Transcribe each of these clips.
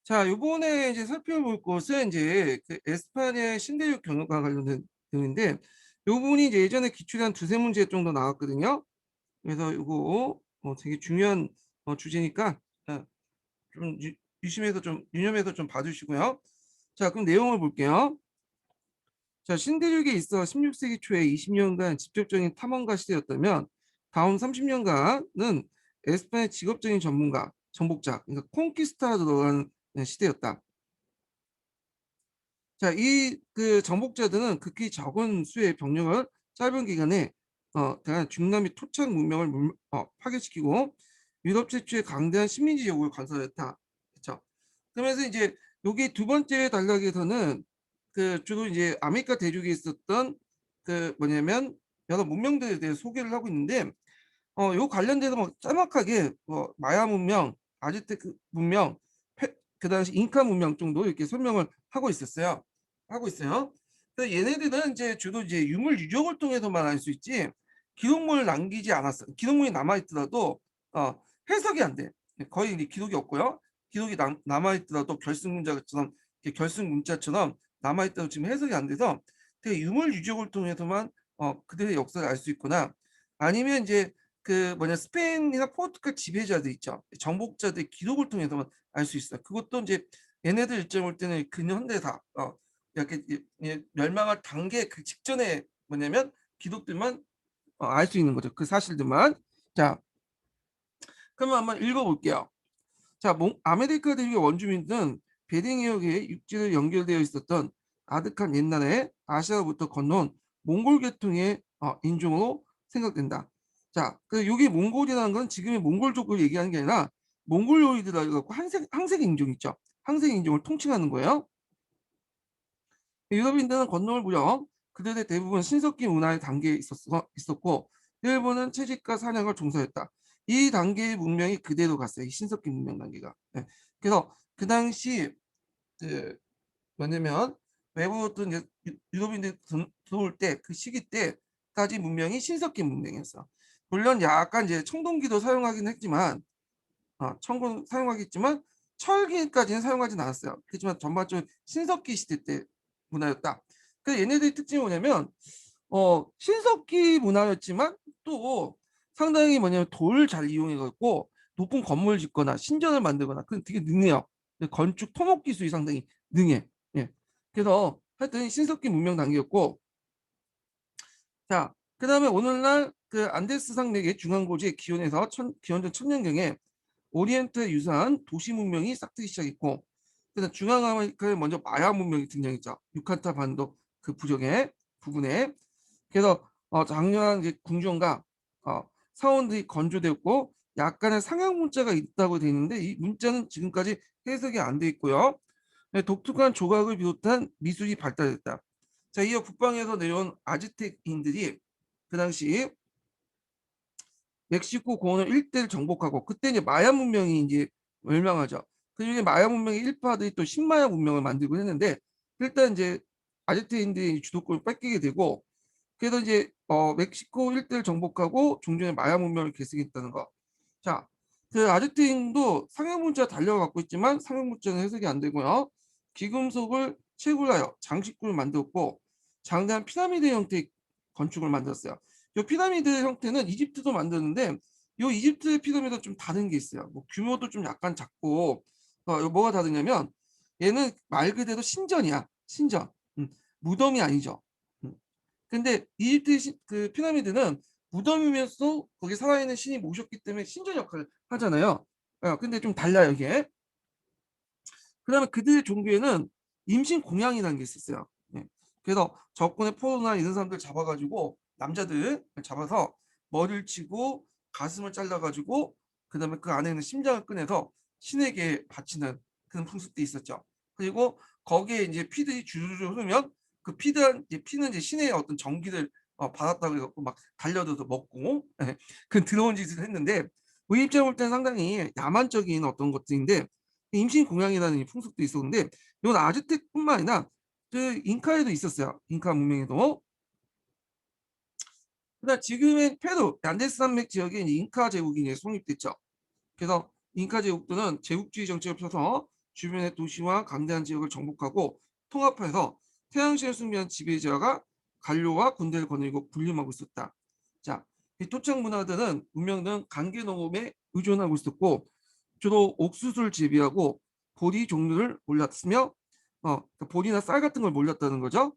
자, 요번에 이제 살펴볼 것은 이제 그 에스파냐 신대륙 경유과 관련된 내용인데, 요 부분이 이제 예전에 기출이 한 두세 문제 정도 나왔거든요. 그래서 요거 되게 중요한 주제니까 좀 유심해서 좀 유념해서 좀 봐주시고요. 자, 그럼 내용을 볼게요. 자, 신대륙에 있어 16세기 초에 20년간 직접적인 탐험가 시대였다면 다음 30년간은 에스파냐 직업적인 전문가, 정복자, 그러니까 콩키스타가 들어가는 시대였다. 자, 이 그 정복자들은 극히 적은 수의 병력을 짧은 기간에 대한 중남미 토착 문명을 파괴시키고 유럽 최초의 강대한 식민지 제국을 건설했다. 그렇죠? 그러면서 이제 여기 두 번째 단락에서는 그 주로 이제 아메리카 대륙에 있었던 그 뭐냐면 여러 문명들에 대해 소개를 하고 있는데 요 관련돼서 뭐 짤막하게 마야 문명, 아즈테크 문명, 그 당시 잉카 문명 정도 이렇게 설명을 하고 있었어요. 하고 있어요. 그래서 얘네들은 이제 주로 이제 유물 유적을 통해서만 알 수 있지 기록물을 남기지 않았어. 기록물이 남아 있더라도 해석이 안 돼. 거의 이제 기록이 없고요. 기록이 남아 있더라도 결승 문자처럼 결승 문자처럼 남아 있더라도 지금 해석이 안 돼서 되게 유물 유적을 통해서만 그들의 역사를 알 수 있거나 아니면 이제 그 뭐냐 스페인이나 포르투갈 지배자들 있죠. 정복자들의 기록을 통해서만 알 수 있어요. 그것도 이제 얘네들 입장 볼 때는 근현대사 이렇게 멸망할 단계 그 직전에 뭐냐면 기록들만 알 수 있는 거죠. 그 사실들만. 자, 그러면 한번 읽어볼게요. 자, 아메리카 대륙의 원주민들은 베링 해역에 육지로 연결되어 있었던 아득한 옛날에 아시아로부터 건너온 몽골 계통의 인종으로 생각된다. 자, 그 여기 몽골이라는 건 지금의 몽골족을 얘기하는 게 아니라 몽골로이드라고 갖고 항색 인종 있죠. 항색 인종을 통칭하는 거예요. 유럽인들은 건너올 무렵 그들의 대부분 신석기 문화의 단계에 있었고 일본은 채집과 사냥을 종사했다. 이 단계의 문명이 그대로 갔어요. 이 신석기 문명 단계가. 네. 그래서 그 당시 그 뭐냐면 외부부터 이제 유럽인들이 들어올 때 그 시기 때까지 문명이 신석기 문명이었어. 물론 약간 이제 청동기도 사용하긴 했지만 청동 사용하겠지만 철기까지는 사용하진 않았어요. 그렇지만 전반적으로 신석기 시대 때 문화였다. 그래서 얘네들의 특징이 뭐냐면 신석기 문화였지만 또 상당히 뭐냐면 돌을 잘 이용해 갖고 높은 건물을 짓거나 신전을 만들거나 그 되게 능해요. 건축 토목 기술이 상당히 능해. 예. 그래서 하여튼 신석기 문명 단계였고 자, 그다음에 오늘날 그 안데스 산맥의 중앙고지의 기원에서 기원전 천년경에 오리엔트에 유사한 도시 문명이 싹트기 시작했고 그다음 중앙아메리카에 먼저 마야 문명이 등장했죠. 유카타 반도 그 부족의 부근에 그래서 장려한 궁전과 사원들이 건조되었고 약간의 상형 문자가 있다고 되어 있는데 이 문자는 지금까지 해석이 안 돼 있고요. 네, 독특한 조각을 비롯한 미술이 발달했다. 자, 이어 북방에서 내려온 아즈텍인들이 그 당시 멕시코 공원을 일대를 정복하고 그때 이제 마야 문명이 이제 멸망하죠. 그중에 마야 문명의 일파들이 또 신마야 문명을 만들고 했는데 일단 이제 아즈텍인들이 주도권을 뺏기게 되고 그래서 이제 멕시코 일대를 정복하고 종전에 마야 문명을 계승했다는 거. 자, 그 아즈텍인도 상형 문자 달려갖고 있지만 상형 문자는 해석이 안 되고요. 귀금속을 채굴하여 장식구를 만들었고 장대한 피라미드 형태의 건축을 만들었어요. 이 피라미드 형태는 이집트도 만드는데 이 이집트 피라미드가 좀 다른 게 있어요. 뭐 규모도 좀 약간 작고 뭐가 다르냐면 얘는 말 그대로 신전이야. 신전. 무덤이 아니죠. 음. 근데 이집트 그 피라미드는 무덤이면서 거기 살아있는 신이 모셨기 때문에 신전 역할을 하잖아요. 근데 좀 달라요 이게. 그다음에 그들의 종교에는 임신 공양이라는 게 있었어요. 예. 그래서 적군의 포로나 이런 사람들 잡아가지고 남자들 잡아서 머리를 치고 가슴을 잘라가지고 그다음에 그 안에 있는 심장을 꺼내서 신에게 바치는 그런 풍습도 있었죠. 그리고 거기에 이제 피들이 주르르 흐르면 그 피는 이제 신의 어떤 정기를 받았다고 해갖고 막 달려들어서 먹고 그 더러운 짓을 했는데 우리 입장에 볼 때는 상당히 야만적인 어떤 것들인데 임신 공양이라는 풍습도 있었는데 이건 아즈텍뿐만 아니라 그 잉카에도 있었어요. 잉카 문명에도. 그다음 지금의 페루 안데스 산맥 지역에 잉카 제국이 이제 성립됐죠. 그래서 잉카 제국들은 제국주의 정책을 펴서 주변의 도시와 강대한 지역을 정복하고 통합해서 태양신을 승리한 지배자가 관료와 군대를 거느리고 군림하고 있었다. 자, 이 토착 문화들은 문명들은 관계 농업에 의존하고 있었고 주로 옥수수를 재배하고 보리 종류를 몰랐으며 보리나 쌀 같은 걸 몰랐다는 거죠.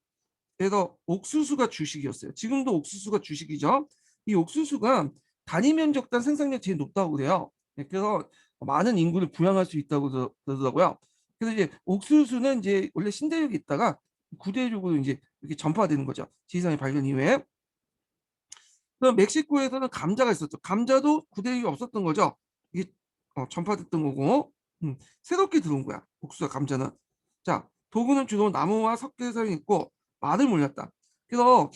그래서 옥수수가 주식이었어요. 지금도 옥수수가 주식이죠. 이 옥수수가 단위 면적당 생산량이 제일 높다고 그래요. 네, 그래서 많은 인구를 부양할 수 있다고 그러더라고요. 그래서 이제 옥수수는 이제 원래 신대륙에 있다가 구대륙으로 이제 이렇게 전파되는 거죠. 지리산의 발견 이후에. 그럼 멕시코에서는 감자가 있었죠. 감자도 구대륙이 없었던 거죠. 이게 전파됐던 거고 새롭게 들어온 거야. 옥수수와 감자는. 자, 도구는 주로 나무와 석회를 사용했고 말을 몰렸다. 그래서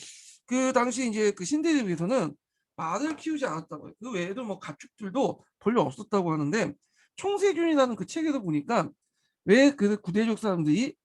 그 당시 이제 그 신대륙에서는 말을 키우지 않았다고요. 그 외에도 뭐 가축들도 별로 없었다고 하는데 총세균이라는 그 책에서 보니까 왜 그 구대륙 사람들이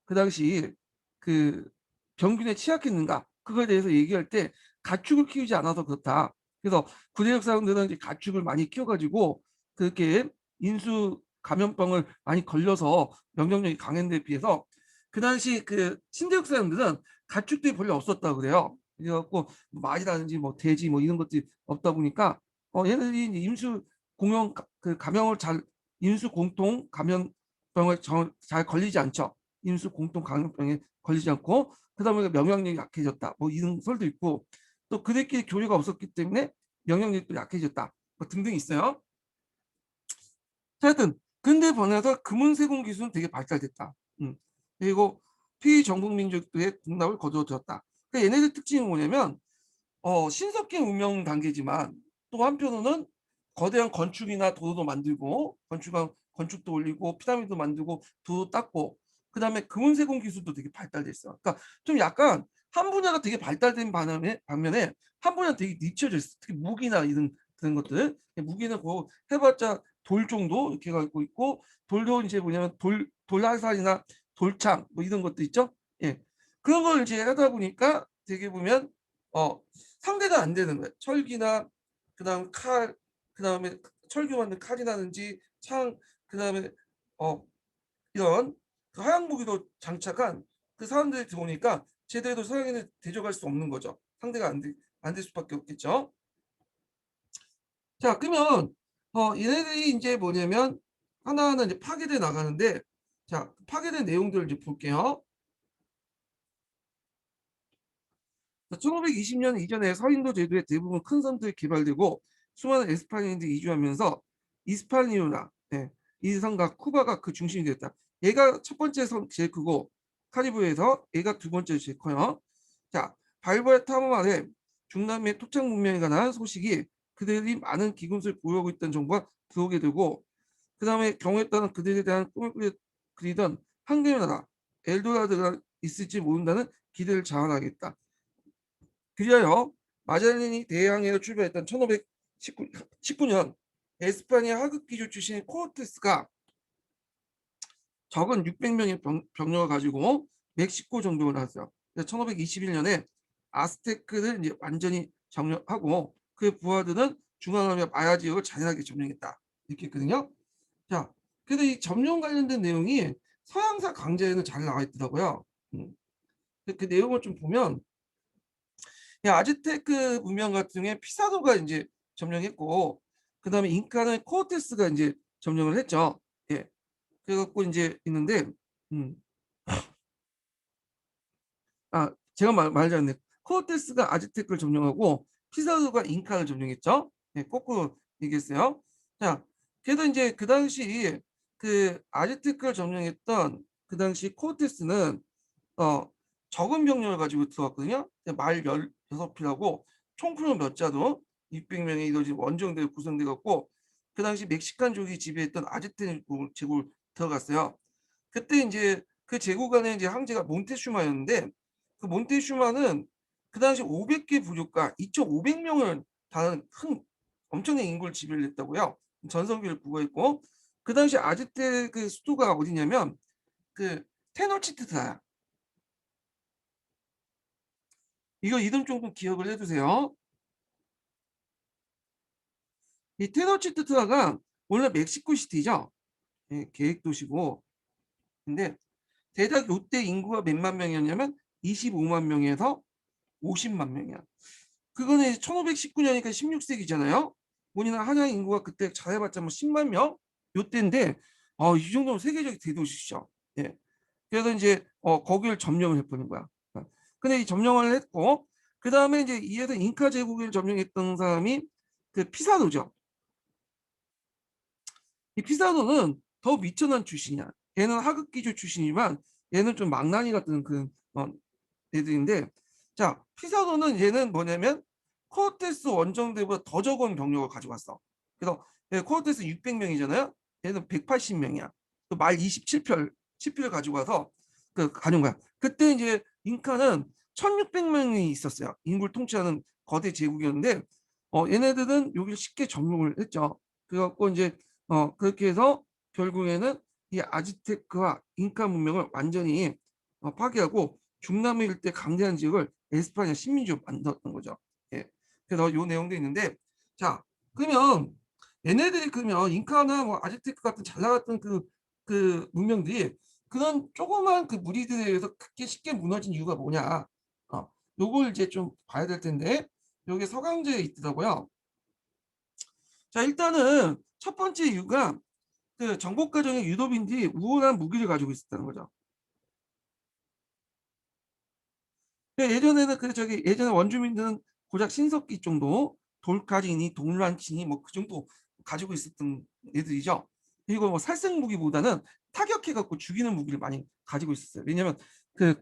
그 당시 그 병균에 취약했는가 그거에 대해서 얘기할 때 가축을 키우지 않아서 그렇다. 그래서 구대역 사람들은 이제 가축을 많이 키워가지고 그렇게 인수 감염병을 많이 걸려서 면역력이 강한 데 비해서 그 당시 그 신대역 사람들은 가축들이 별로 없었다 그래요. 그래갖고 말이라든지 뭐 돼지 뭐 이런 것들이 없다 보니까 얘네들이 이제 임수 공용 그 감염을 잘 인수 공통 감염병을 잘 걸리지 않죠. 인수 공통 감염병에 걸리지 않고 그다음에 면역력이 약해졌다. 뭐 이런 설도 있고 또 그들끼리 교류가 없었기 때문에 면역력도 약해졌다. 뭐 등등 있어요. 하여튼 근대 번에서 금은세공 기술은 되게 발달됐다. 그리고 피정복 민족들의 등락을 거두어들었다. 그러니까 얘네들 특징이 뭐냐면 신석기 운명 단계지만 또 한편으로는 거대한 건축이나 도로도 만들고 건축도 올리고 피라미드도 만들고 도도 닦고 그다음에 금은세공 기술도 되게 발달됐어. 그러니까 좀 약간 한 분야가 되게 발달된 반면에 한 분야는 되게 늦춰져 있어. 특히 무기나 이런 그런 것들. 무기는 그 해봤자 돌 정도 이렇게 갖고 있고 돌도 이제 뭐냐면 돌화살이나 돌창 뭐 이런 것도 있죠. 예. 그런 걸 이제 하다 보니까 되게 보면 어 상대가 안 되는 거예요. 철기나 그다음 칼, 그다음에 철기 만든 칼이라든지 창, 그다음에 어 이런 그 하얀 무기도 장착한 그 사람들이 들어오니까 제대로 서양인을 대적할 수 없는 거죠. 상대가 안 될 수밖에 없겠죠. 자, 그러면 얘네들이 이제 뭐냐면 하나하나 이제 파괴돼 나가는데 자, 파괴된 내용들을 이제 볼게요. 1520년 이전에 서인도 제도의 대부분 큰 섬들이 개발되고 수많은 에스파니인들이 이주하면서 이스파니오나 이 섬과 쿠바가 그 중심이 됐다. 얘가 첫 번째 섬 제일 크고 카리브해에서 얘가 두 번째 제일 커요. 자, 발바의 탐험 아래 중남미의 토착 문명에 관한 소식이 그들이 많은 기금을 보유하고 있다는 정보가 들어오게 되고 그 다음에 경우에 따라 그들에 대한 꿈을 그리던 한계의 나라 엘도라드가 있을지 모른다는 기대를 자아나겠다. 그리하여 마젤란이 대항해로 출발했던 1519년 에스파니아 하급 기조 출신의 코르테스가 적은 600명의 병력을 가지고 멕시코 정복을 했어요. 1521년에 아스테크를 이제 완전히 점령하고 그의 부하들은 중앙아메리카 마야 지역을 잔인하게 점령했다. 이렇게 했거든요. 자, 그래서 이 점령 관련된 내용이 서양사 강좌에는 잘 나와 있더라고요. 그 내용을 좀 보면 아즈테크 문명 같은 경우에 피사도가 이제 점령했고 그다음에 잉카는 코르테스가 이제 점령을 했죠. 예. 그래갖고 이제 있는데 음. 제가 말하자면 코르테스가 아즈테크를 점령하고 피사도가 잉카를 점령했죠. 예, 거꾸로 얘기했어요. 자, 그래도 이제 그 당시 그 아즈테크를 점령했던 그 당시 코르테스는 어, 적은 병력을 가지고 들어왔거든요. 말 16필하고 총프로 몇 자도 600명의 이루어진 원정대로 구성돼 갖고 그 당시 멕시칸족이 지배했던 아즈텍 제국을 들어갔어요. 그때 이제 그 제국 안에 이제 황제가 몬테슈마였는데 그 몬테슈마는 그 당시 500개 부족과 2,500명을 다는 큰 엄청난 인구를 지배를 했다고요. 전성기를 부과했고 그 당시 아즈텍 그 수도가 어디냐면 그 테노치티트라야. 이거 이름 조금 기억을 해두세요. 이 테노치티트라가 원래 멕시코 시티죠. 예, 계획 도시고. 근데 대략 요때 인구가 몇만 명이었냐면 25만 명에서 50만 명이야. 그거는 1519년이니까 16세기잖아요. 우리나라 한양 인구가 그때 잘해봤자 뭐 10만 명 요때인데 이 정도면 세계적 대도시죠. 예. 그래서 이제 거기를 점령을 해버린 거야. 근데 이 점령을 했고 그 다음에 이제 이에서 잉카 제국을 점령했던 사람이 그 피사노죠. 이 피사노는 더 미천한 출신이야. 얘는 하급기주 출신이지만 얘는 좀 망나니 같은 그 애들인데, 자 피사노는 얘는 뭐냐면 코르테스 원정대보다 더 적은 병력을 가지고 왔어. 그래서 코르테스 600명이잖아요. 얘는 180명이야. 말 27표 가지고 와서 가는 거야. 그때 이제 잉카는 1600명이 있었어요. 인구를 통치하는 거대 제국이었는데 얘네들은 여기를 쉽게 점령을 했죠. 그래갖고 이제 그렇게 해서 결국에는 이 아즈테크와 잉카 문명을 완전히 파괴하고 중남미 일대 강대한 지역을 에스파냐 식민지로 만들었던 거죠. 예. 그래서 이 내용도 있는데, 자 그러면 얘네들이 그러면 잉카나 뭐 아즈테크 같은 잘 나갔던 그 문명들이 그런 조그만 그 무리들에 의해서 그렇게 쉽게 무너진 이유가 뭐냐? 요걸 이제 좀 봐야 될 텐데 여기 서강제에 있더라고요. 자 일단은 첫 번째 이유가 그 정복 과정의 유도민들이 우월한 무기를 가지고 있었다는 거죠. 예전에는 예전에 원주민들은 고작 신석기 정도 돌가리니 동란치니 뭐 그 정도 가지고 있었던 애들이죠. 그리고 뭐 살생 무기보다는 타격해 갖고 죽이는 무기를 많이 가지고 있었어요. 왜냐하면 그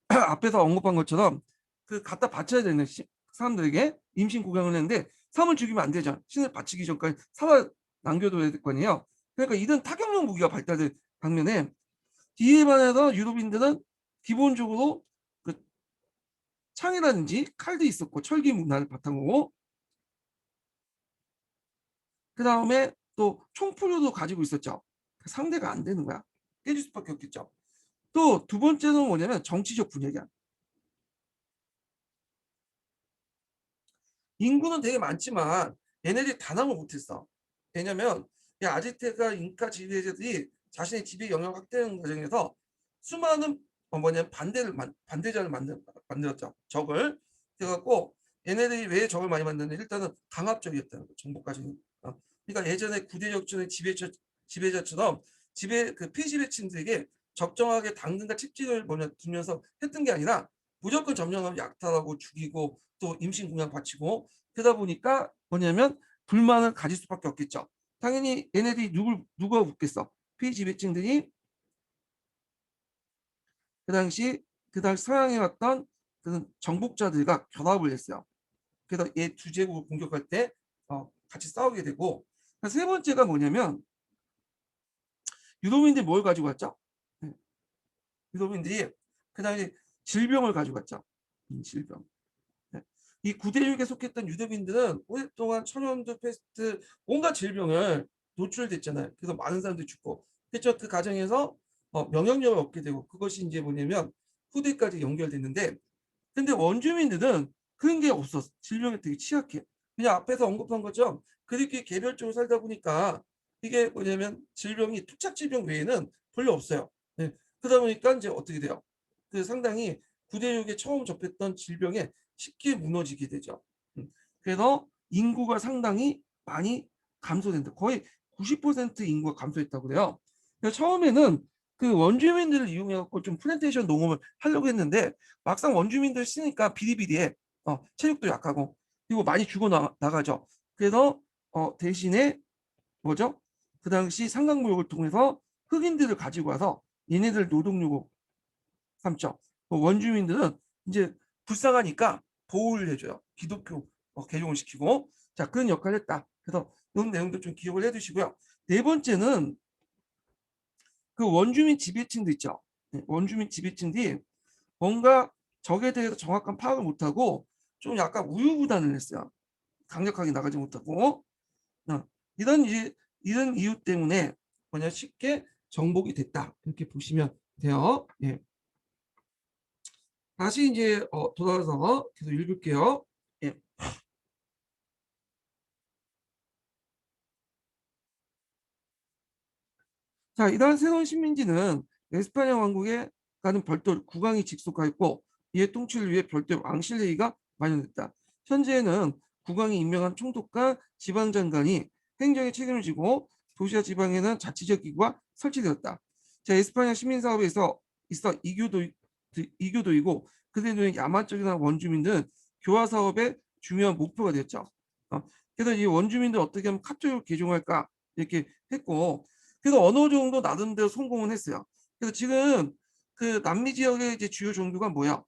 앞에서 언급한 것처럼 그 갖다 바쳐야 되는 사람들에게 임신 고강을 했는데 사람을 죽이면 안 되죠. 신을 바치기 전까지 살아 남겨둬야 될 거 아니에요. 그러니까 이런 타격용 무기가 발달된 반면에 뒤에 반해서 유럽인들은 기본적으로 그 창이라든지 칼도 있었고 철기 문화를 바탕으로, 그 다음에 또 총포류도 가지고 있었죠. 상대가 안 되는 거야. 깨질 수밖에 없겠죠. 또 두 번째는 뭐냐면 정치적 분열이야. 인구는 되게 많지만 얘네들이 단합을 못했어. 왜냐면 이 아즈테크가 잉카 지배자들이 자신의 지배 영역 확대하는 과정에서 수많은 반대자를 만들었죠. 적을. 그래갖고 얘네들이 왜 적을 많이 만드냐, 일단은 강압적이었다는 거, 정복 과정이. 그러니까 예전에 구대역전의 지배자처럼 그 피지배층들에게 적정하게 당근과 채찍을 두면서 했던 게 아니라 무조건 점령하면 약탈하고 죽이고 또 임신공양 바치고, 그러다 보니까 뭐냐면 불만을 가질 수밖에 없겠죠. 당연히 얘네들이 누가 웃겠어? 피지배층들이 그 당시 서양에 왔던 그 정복자들과 결합을 했어요. 그래서 얘 두 제국을 공격할 때 같이 싸우게 되고, 세 번째가 뭐냐면 유도민들이 뭘 가지고 왔죠? 네, 유도민들이 그 당시 질병을 가지고 왔죠. 질병. 네. 이 구대륙에 속했던 유대민들은 오랫동안 천연두, 패스트, 온갖 질병을 노출됐잖아요. 그래서 많은 사람들이 죽고, 그렇죠. 그 과정에서 명령력을 얻게 되고, 그것이 이제 뭐냐면 후대까지 연결됐는데, 근데 원주민들은 그런 게 없었어. 질병에 되게 취약해. 그냥 앞에서 언급한 것처럼 그들끼리 개별적으로 살다 보니까 이게 뭐냐면 질병이 투착 질병 외에는 별로 없어요. 네. 그러다 보니까 이제 어떻게 돼요? 상당히 구대육에 처음 접했던 질병에 쉽게 무너지게 되죠. 그래서 인구가 상당히 많이 감소된다. 거의 90% 인구가 감소했다고 그래요. 그래서 처음에는 그 원주민들을 이용해갖고 좀 플랜테이션 농업을 하려고 했는데 막상 원주민들 쓰니까 비리비리해. 체력도 약하고 그리고 많이 죽어 나가죠. 그래서 대신에 뭐죠? 그 당시 상강무역을 통해서 흑인들을 가지고 와서 얘네들 노동력으로 삼죠. 원주민들은 이제 불쌍하니까 보호를 해줘요. 기독교 개종을 시키고. 자, 그런 역할을 했다. 그래서 이런 내용도 좀 기억을 해두시고요. 네 번째는 그 원주민 지배층도 있죠. 네, 원주민 지배층들이 뭔가 적에 대해서 정확한 파악을 못하고 좀 약간 우유부단을 했어요. 강력하게 나가지 못하고. 이런 이유 때문에 뭐냐 쉽게 정복이 됐다. 이렇게 보시면 돼요. 예. 다시 이제 돌아와서 계속 읽을게요. 예. 자, 이러한 새로운 식민지는 에스파냐 왕국에 가는 별도 국왕이 직속하였고 이의 통치를 위해 별도 왕실회의가 마련됐다. 현재는 국왕이 임명한 총독과 지방장관이 행정에 책임을 지고 도시와 지방에는 자치적 기구가 설치되었다. 자, 에스파냐 시민사업에서 있어 이교도이고 그들은 야만적이나 원주민들은 교화 사업의 중요한 목표가 되었죠. 그래서 이 원주민들 어떻게 하면 카톡을 개종할까 이렇게 했고, 그래서 어느 정도 나름대로 성공은 했어요. 그래서 지금 그 남미 지역의 이제 주요 종교가 뭐야?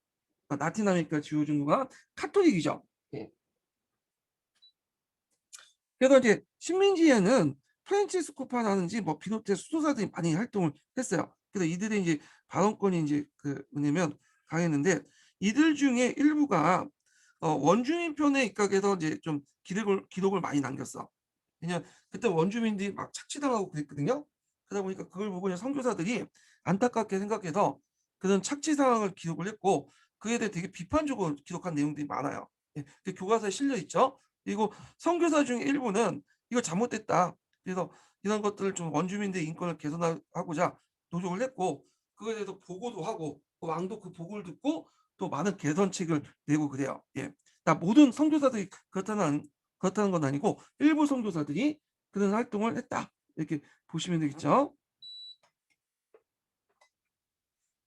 라틴 아메리카 주요 종교가 카톨릭이죠. 예. 그래서 이제 식민지에는 프란치스코파라든지 뭐 비롯해 수도사들이 많이 활동을 했어요. 그래서 이들이 이제 발언권이 이제 그 뭐냐면 강했는데 이들 중에 일부가 원주민 편에 입각해서 이제 좀 기록을 많이 남겼어. 왜냐면 그때 원주민들이 막 착취당하고 그랬거든요. 그러다 보니까 그걸 보고 이제 선교사들이 안타깝게 생각해서 그런 착취 상황을 기록을 했고 그에 대해 되게 비판적으로 기록한 내용들이 많아요. 예, 그 교과서에 실려 있죠. 그리고 선교사 중에 일부는 이거 잘못됐다. 그래서 이런 것들을 좀 원주민들의 인권을 개선하고자 노력을 했고 그거에 대해서 보고도 하고 왕도 그 보고를 듣고 또 많은 개선책을 내고 그래요. 예. 다 모든 선교사들이 그렇다는 건 아니고 일부 선교사들이 그런 활동을 했다. 이렇게 보시면 되겠죠.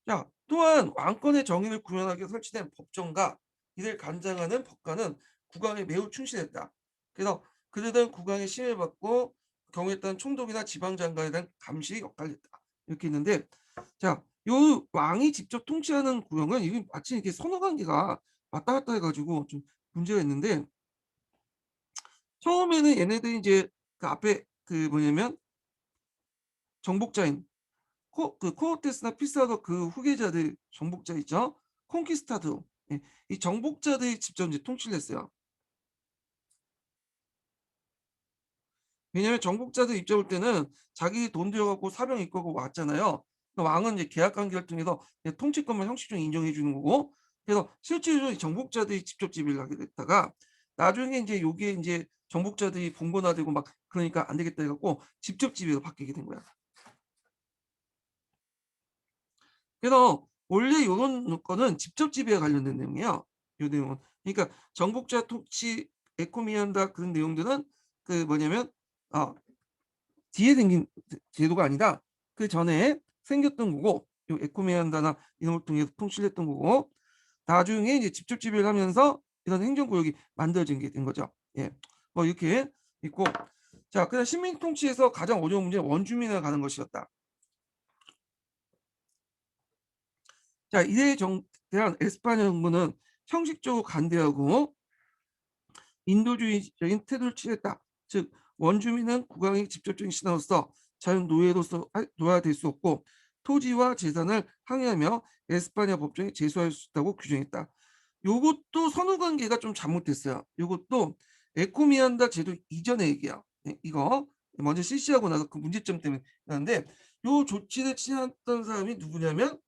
자, 또한 왕권의 정의를 구현하기 위해 설치된 법정과 이를 관장하는 법관은 국왕에 매우 충실했다. 그래서 그들은 국왕의 심의를 받고 경우에 따른 총독이나 지방장관에 대한 감시 역할을 했다. 이렇게 있는데, 자, 요 왕이 직접 통치하는 구역은 이게 마치 이렇게 선후관계가 왔다 갔다 해가지고 좀 문제가 있는데, 처음에는 얘네들이 이제 그 앞에 그 뭐냐면 정복자인 그 코르테스나 피사도 그 후계자들 정복자 있죠. 콩키스타도 예, 이 정복자들이 직접 이제 통치를 했어요. 왜냐하면 정복자들 입장 올 때는 자기 돈 들여갖고 사병 이끌고 왔잖아요. 그러니까 왕은 이제 계약 관계를 통해서 통치권만 형식적으로 인정해 주는 거고, 그래서 실제로 이 정복자들이 직접 지배를 하게 됐다가 나중에 이제 요게 이제 정복자들이 봉건화되고 막 그러니까 안 되겠다 해갖고 직접 지배로 바뀌게 된 거야. 그래서 원래 요런 거는 직접 지배에 관련된 내용이에요. 요 내용은. 그러니까 정복자 통치 에코미한다 그런 내용들은 그 뭐냐면 어, 뒤에 생긴 제도가 아니라 그 전에 생겼던 거고 요 에코미한다나 이런 걸 통해서 통치를 했던 거고 나중에 이제 직접 지배를 하면서 이런 행정구역이 만들어진 게 된 거죠. 예. 뭐 이렇게 있고 자, 그다음 식민 통치에서 가장 어려운 문제는 원주민을 가는 것이었다. 자, 이에 대한 에스파냐 정부는 형식적으로 간대하고 인도주의적인 태도를 취했다. 즉 원주민은 국왕의 직접적인 신하로서 자연 노예로서 노예될 수 없고 토지와 재산을 항해하며 에스파냐 법정에 제소할 수 있다고 규정했다. 요것도 선후관계가 좀 잘못됐어요. 요것도 에코미안다 제도 이전의 얘기야. 네, 이거 먼저 실시하고 나서 그 문제점 때문에 그런데 요 조치를 취했던 사람이 누구냐면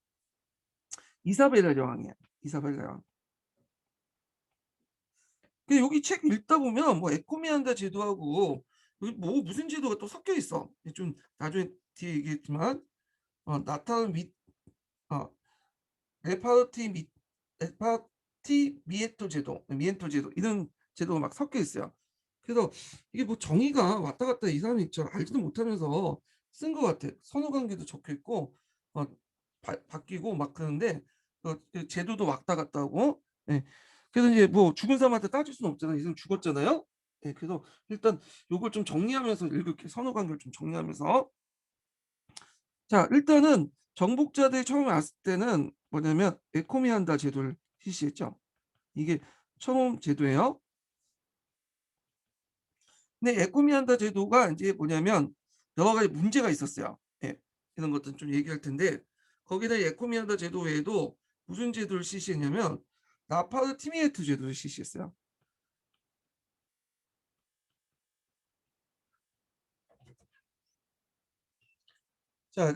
이사벨라 여왕이야. 이사벨라 여왕. 근데 여기 책 읽다 보면 뭐 에코미안다 제도하고 여기 뭐 무슨 제도가 또 섞여 있어. 좀 나중에 뒤에 얘기했지만 나타난 어, 레파르티 미 레파티 미에토 제도, 미엔토 제도 이런 제도가 막 섞여 있어요. 그래서 이게 뭐 정의가 왔다 갔다 이 사람이 저 알지도 못하면서 쓴 것 같아. 선후관계도 적혀 있고 어, 바뀌고 막 그러는데 그 제도도 왔다 갔다 하고. 예. 그래서 이제 뭐 죽은 사람한테 따질 수는 없잖아요. 이 사람 죽었잖아요. 예. 그래서 일단 요걸 좀 정리하면서 읽을게. 선후관계를 좀 정리하면서 자, 일단은 정복자들이 처음에 왔을 때는 뭐냐면 에코미한다 제도를 실시했죠. 이게 처음 제도예요. 근데 에코미한다 제도가 이제 뭐냐면 여러 가지 문제가 있었어요. 예, 이런 것들 좀 얘기할 텐데 거기다 에코미한다 제도 외에도 무슨 제도를 실시했냐면 나파르 티미에트 제도를 실시했어요. 자,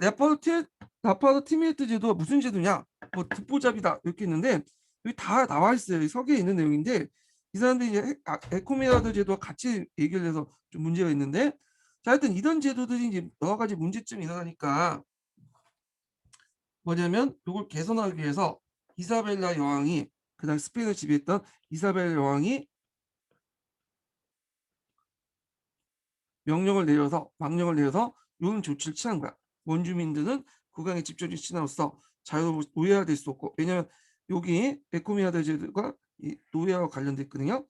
나파르 티미에트 제도가 무슨 제도냐? 뭐 듣보잡이다 이렇게 있는데 여기 다 나와 있어요. 이 서기에 있는 내용인데 이 사람들이 이제 에코미한다 제도와 같이 얘기를 해서 좀 문제가 있는데 자, 하여튼 이런 제도들이 이제 여러 가지 문제점이 일어나니까 뭐냐면 요걸 개선하기 위해서 이사벨라 여왕이 그당 스페인을 지배했던 이사벨라 여왕이 망령을 내려서 요런 조치를 취한 거야. 원주민들은 국왕의 집조지 신하로서 자유로 노예화될 수 없고, 왜냐면 여기 에코미아드 제도가 이 노예와 관련돼 있거든요.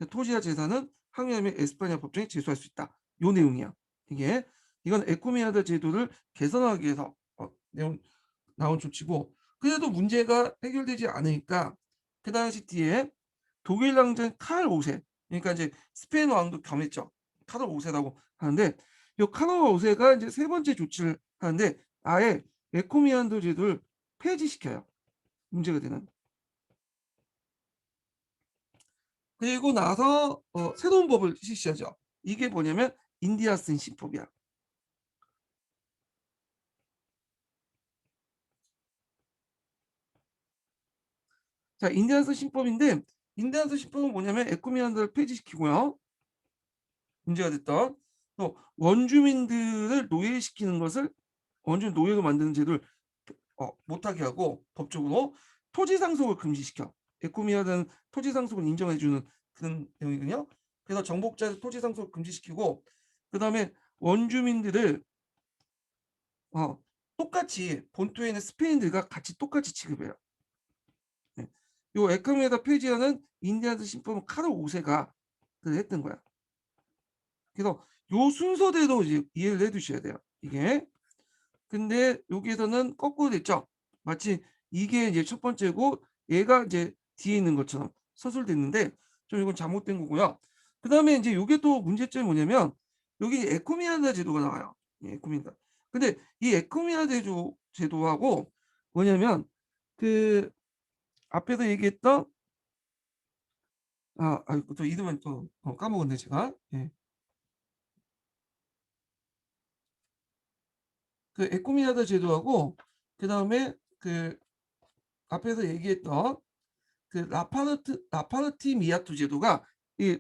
토지와 재산은 항해 및 에스파냐 법정에 제소할 수 있다. 요 내용이야. 이게 이건 에코미아드 제도를 개선하기 위해서 내용 나온 조치고, 그래도 문제가 해결되지 않으니까 그 당시 뒤에 독일 왕정 칼 5세, 그러니까 이제 스페인 왕도 겸했죠. 칼 5세라고 하는데, 이 칼 5세가 이제 세 번째 조치를 하는데 아예 에코미안도 제도를 폐지시켜요. 문제가 되는. 그리고 나서 새로운 법을 실시하죠. 이게 뭐냐면 인디아슨 신법이야. 자, 인디아슨 신법인데, 인디아슨 신법은 뭐냐면 에코미안도를 폐지시키고요. 문제가 됐던 또 원주민들을 노예시키는 것을, 원주민 노예로 만드는 제도를 못하게 하고 법적으로 토지 상속을 금지시켜. 에코미아는 토지 상속을 인정해주는 그런 내용이거든요. 그래서 정복자의 토지 상속을 금지시키고, 그 다음에 원주민들을 똑같이 본토에 있는 스페인들과 같이 똑같이 취급해요. 네. 요 에코미아다 폐지하는 인디아드 신법은 카르 5세가 했던 거야. 그래서 요 순서대로 이제 이해를 해두셔야 돼요. 이게. 근데 여기에서는 거꾸로 됐죠. 마치 이게 이제 첫 번째고 얘가 이제 뒤에 있는 것처럼 서술됐는데 좀 이건 잘못된 거고요. 그 다음에 이제 요게 또 문제점이 뭐냐면 여기 에코미안다 제도가 나와요. 에코미안다. 근데 이 에코미안다 제도하고 뭐냐면 그 앞에서 얘기했던 아이고 또 이름은 또 까먹었네 제가. 예. 그 에코미안다 제도하고 그 다음에 그 앞에서 얘기했던 그 라파르티 미아투 제도가 이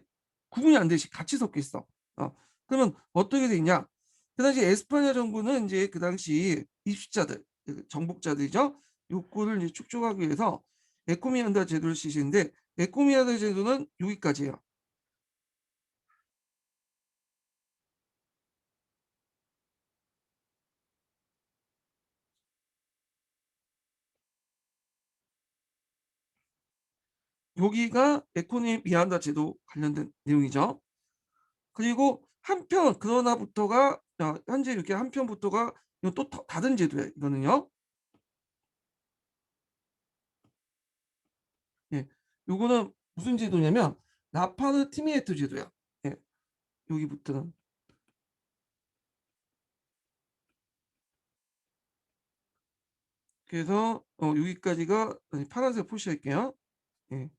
구분이 안 되시 같이 섞여 있어. 그러면 어떻게 돼 있냐? 그 당시 에스파냐 정부는 이제 그 당시 입식자들, 그 정복자들이죠. 욕구를 이제 축적하기 위해서 에코미안다 제도를 실시했는데, 에코미안다 제도는 여기까지예요. 여기가 에코미안다 제도 관련된 내용이죠. 그리고 한편 그러나부터가 현재 이렇게 한편부터가 이건 또 다른 제도예요. 이거는요. 예. 요거는 무슨 제도냐면 나파르 티미에트 제도야. 예. 여기부터는. 그래서 여기까지가 파란색 표시할게요. 예.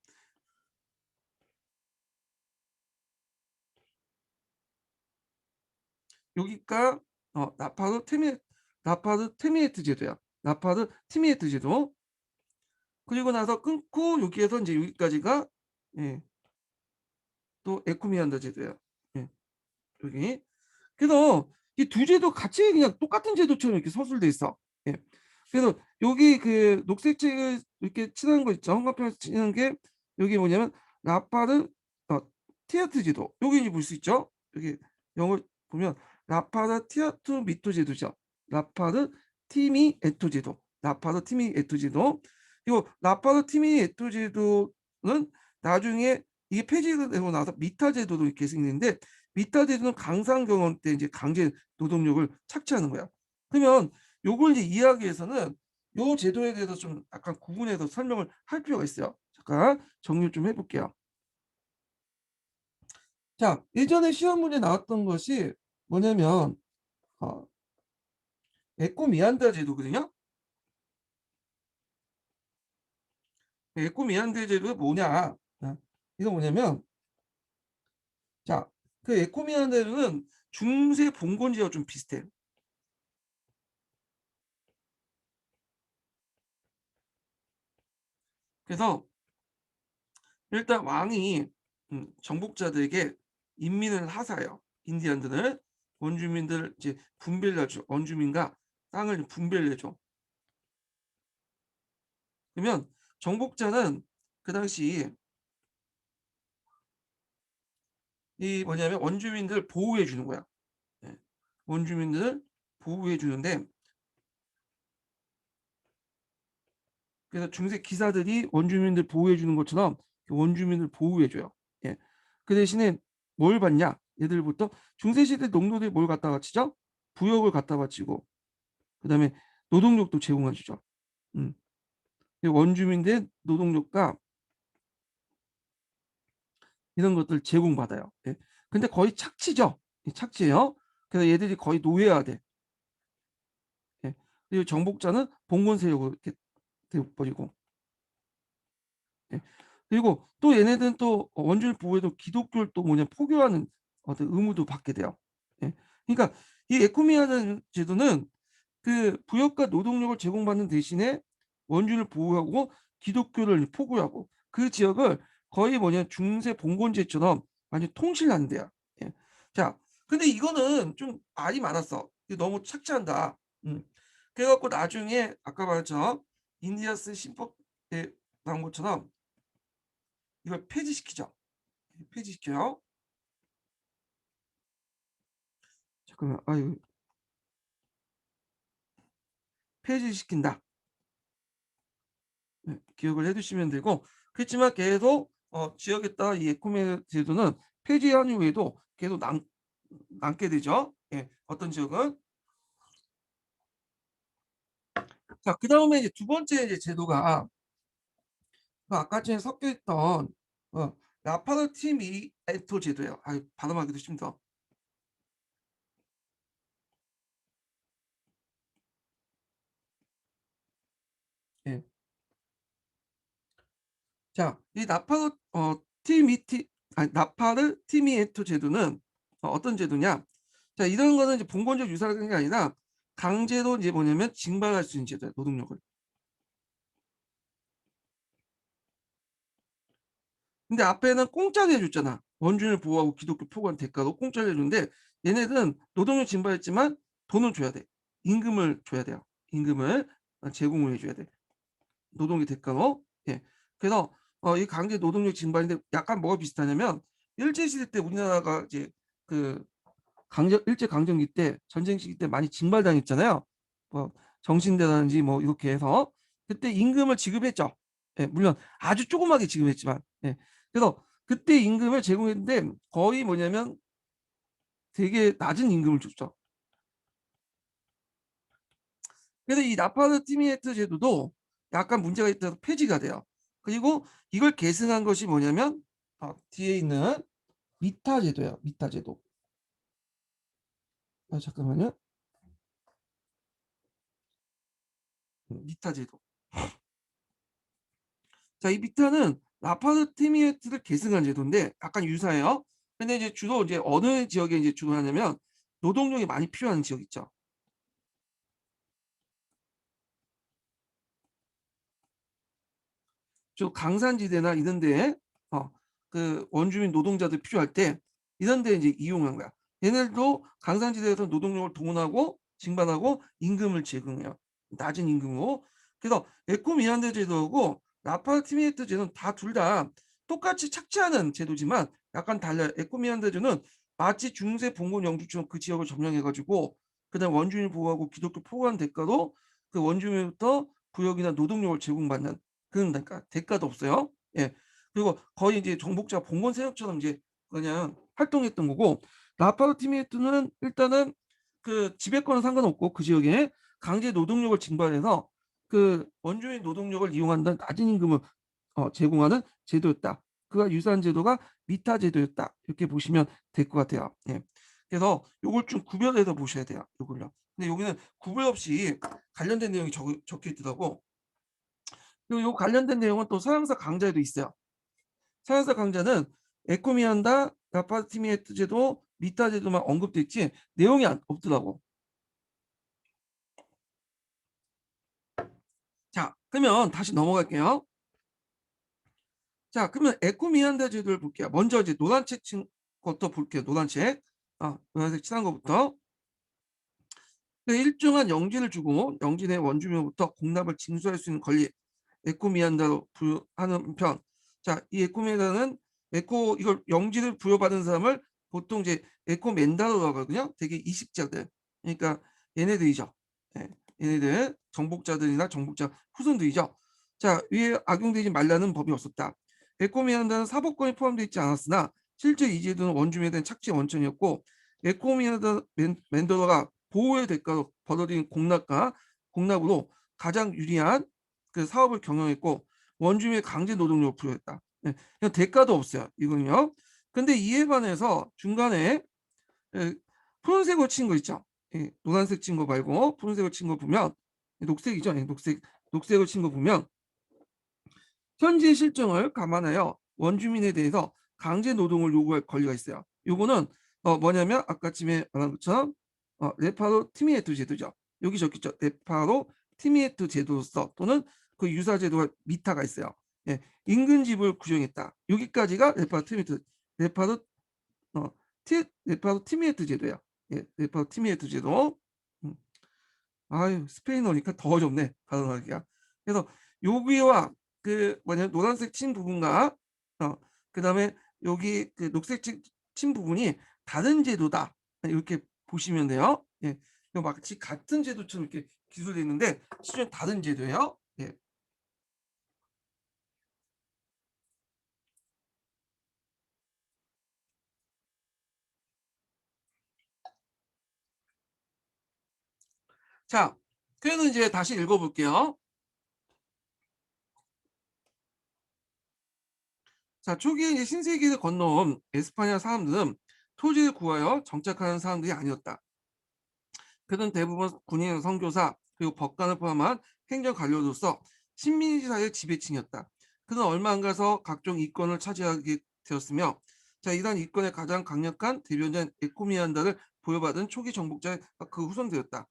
여기가 나파르 테미에트 제도야. 나파르 티미에트 제도. 그리고 나서 끊고 여기에서 이제 여기까지가 예, 또 에쿠미안다 제도야. 예. 여기. 그래서 이 두 제도 같이 그냥 똑같은 제도처럼 이렇게 서술돼 있어. 예. 그래서 여기 그 녹색 책을 이렇게 칠한 거 있죠. 형광펜에서 칠한 게 여기 뭐냐면 라파르 어, 티아트 제도. 여기 이제 볼 수 있죠. 여기 영어 보면 라파르 티아트 미토 제도죠. 라파르 티미 에토 제도. 라파르 티미 에토 제도. 이거 라파르 티미 에토 제도는 나중에 이게 폐지되고 나서 미타 제도로 이렇게 생기는데, 미타 제도는 강상 경험 때 이제 강제 노동력을 착취하는 거야. 그러면 요걸 이제 이해하기 위해서는 요 제도에 대해서 좀 약간 구분해서 설명을 할 필요가 있어요. 잠깐 정리 좀 해볼게요. 자, 예전에 시험 문제 나왔던 것이 뭐냐면 어, 에코미안다 제도거든요. 에코미안다 제도가 뭐냐? 이거 뭐냐면 자, 그 에코미안다 제도는 중세 봉건제와 좀 비슷해요. 그래서 일단 왕이 정복자들에게 인민을 하사해요. 인디언들을. 원주민들 이제 분배를 하죠. 원주민과 땅을 분배를 해줘. 그러면 정복자는 그 당시 이 뭐냐면 원주민들 보호해 주는 거야. 예. 원주민들을 보호해 주는데, 그래서 중세 기사들이 원주민들 보호해 주는 것처럼 원주민을 보호해 줘요. 예. 그 대신에 뭘 받냐? 얘들부터 중세 시대 농노들이 뭘 갖다 바치죠? 부역을 갖다 바치고, 그다음에 노동력도 제공해 주죠. 음. 원주민들 노동력과 이런 것들 제공받아요. 예. 근데 거의 착취죠. 착취예요. 그래서 얘들이 거의 노예화 돼. 예. 그리고 정복자는 봉건 세력으로 이렇게 되어버리고. 예. 그리고 또 얘네들은 또 원주민 보호에도 기독교를 또 뭐냐 포교하는 어떤 의무도 받게 돼요. 예. 그러니까 이 에코미아는 제도는 그 부역과 노동력을 제공받는 대신에 원주민을 보호하고 기독교를 포교하고 그 지역을 거의 뭐냐 중세 봉건제처럼 완전 통치하는 데야. 예. 자, 근데 이거는 좀 말이 많았어. 너무 착취한다. 그래갖고 나중에 아까 말했죠. 인디아스 신법에 나온 것처럼 이걸 폐지시키죠. 폐지시켜요. 잠깐만, 아유, 폐지시킨다. 네, 기억을 해두시면 되고, 그렇지만 계속 지역에다가 이 에코메 제도는 폐지한 이후에도 계속 남게 되죠. 예, 어떤 지역은. 자, 그 다음에 이제 두 번째 이제 제도가 그 아까 전에 섞여 있던 라파르티미에토 제도예요. 아, 발음하기도 힘들어. 예. 자, 이 나파르 티미에토 제도는 어떤 제도냐? 자, 이런 거는 이제 봉건적 유사한 게 아니라 강제로 이제 뭐냐면 징발할 수 있는 제도야, 노동력을. 근데 앞에는 공짜로 해줬잖아. 원주민을 보호하고 기독교 포고한 대가로 공짜로 해주는데 얘네들은 노동력 징발했지만 돈을 줘야 돼. 임금을 줘야 돼요. 임금을 제공을 해줘야 돼. 노동의 대가로. 예. 그래서 이 강제 노동력 징발인데 약간 뭐가 비슷하냐면 일제시대 때 우리나라가 이제 그 일제 강점기 때 전쟁 시기 때 많이 징발당했잖아요. 뭐 정신대라든지 뭐 이렇게 해서 그때 임금을 지급했죠. 예, 물론 아주 조그맣게 지급했지만. 예. 그래서 그때 임금을 제공했는데 거의 뭐냐면 되게 낮은 임금을 줬죠. 그래서 이 나파르 티미에트 제도도 약간 문제가 있다서 폐지가 돼요. 그리고 이걸 계승한 것이 뭐냐면 뒤에 있는 미타 제도예요. 미타 제도. 잠깐만요. 미타 제도. 자, 이 미타는 라파르티미에트를 계승한 제도인데 약간 유사해요. 근데 이제 주로 이제 어느 지역에 이제 주로 하냐면 노동력이 많이 필요한 지역 있죠. 주 강산지대나 이런 데에 그 원주민 노동자들 필요할 때 이런 데 이제 이용한 거야. 얘네들도 강산지대에서 노동력을 동원하고 징발하고 임금을 제공해요. 낮은 임금으로. 그래서 에코미안데 제도하고 라파르티미에트 제도는 다 둘 다 똑같이 착취하는 제도지만 약간 달라요. 에코미안데 제도는 마치 중세 봉건 영주처럼 그 지역을 점령해가지고 그다음 원주민 보호하고 기독교 포고한 대가로 그 원주민부터 부역이나 노동력을 제공받는 그런 대가도 없어요. 예. 그리고 거의 이제 정복자 봉건 세력처럼 이제 그냥 활동했던 거고 라파르티미에트는 일단은 그 지배권은 상관없고 그 지역에 강제 노동력을 징발해서 그 원주민 노동력을 이용한다는 낮은 임금을 제공하는 제도였다. 그가 유사한 제도가 미타 제도였다. 이렇게 보시면 될 것 같아요. 예. 그래서 요걸 좀 구별해서 보셔야 돼요. 요걸요. 근데 여기는 구별 없이 관련된 내용이 적혀 있더라고. 그리고 요 관련된 내용은 또 서양사 강좌에도 있어요. 서양사 강좌는 에코미안다, 라파티미에트 제도, 미타 제도만 언급돼 있지 내용이 없더라고. 자, 그러면 다시 넘어갈게요. 자, 그러면 에코미안다 제도를 볼게요. 먼저 이제 노란책 것부터 볼게요. 노란책. 노란색 칠한 거부터. 일정한 영지를 주고 영지 내 원주민으로부터 공납을 징수할 수 있는 권리, 에코미안다로 부여하는 편. 자, 이 에코미안다는 이걸 영지를 부여받은 사람을 보통 이제 에코멘다로 하거든요. 되게 이식자들. 그러니까 얘네들이죠. 예, 얘네들 정복자들이나 정복자 후손들이죠. 자, 위에 악용되지 말라는 법이 없었다. 에코미안다는 사법권이 포함되어 있지 않았으나 실제 이 제도는 원주민에 대한 착취 원천이었고, 에코미안다 멘더러가 보호의 대가로 벌어들인 공납으로 가장 유리한 그 사업을 경영했고, 원주민의 강제 노동력을 부여했다. 네, 그냥 대가도 없어요. 이거는요. 근데 이에 반해서 중간에 푸른색으로 친 거 있죠. 노란색 친 거 말고 푸른색으로 친 거 보면 녹색이죠. 녹색으로 친 거 보면 현지의 실정을 감안하여 원주민에 대해서 강제 노동을 요구할 권리가 있어요. 요거는 뭐냐면 아까 쯤에 말한 것처럼 레파로 티미에트 제도죠. 여기 적혔죠. 레파로 티미에트 제도로서 또는 그 유사 제도가 미타가 있어요. 예, 인근 집을 규정했다. 여기까지가 레파로 티미에트 레파로 어, 레파로 티미에트 제도예요. 예, 레파로 티미에트 제도. 음. 아유, 스페인어니까 더 어렵네, 발음하기가. 그래서 여기와 그 뭐냐 노란색 친 부분과 그다음에 여기 그 녹색 친 부분이 다른 제도다, 이렇게 보시면 돼요. 예, 마치 같은 제도처럼 이렇게 기술되어 있는데 실제 다른 제도예요. 예. 자, 그래서 이제 다시 읽어볼게요. 자, 초기에 이제 신세계를 건너온 에스파냐 사람들은 토지를 구하여 정착하는 사람들이 아니었다. 그는 대부분 군인, 선교사, 그리고 법관을 포함한 행정 관료로서 식민지 사회의 지배층이었다. 그는 얼마 안 가서 각종 이권을 차지하게 되었으며, 자, 이러한 이권의 가장 강력한 대변자인 에코미안다를 부여받은 초기 정복자의 그 후손들이었다.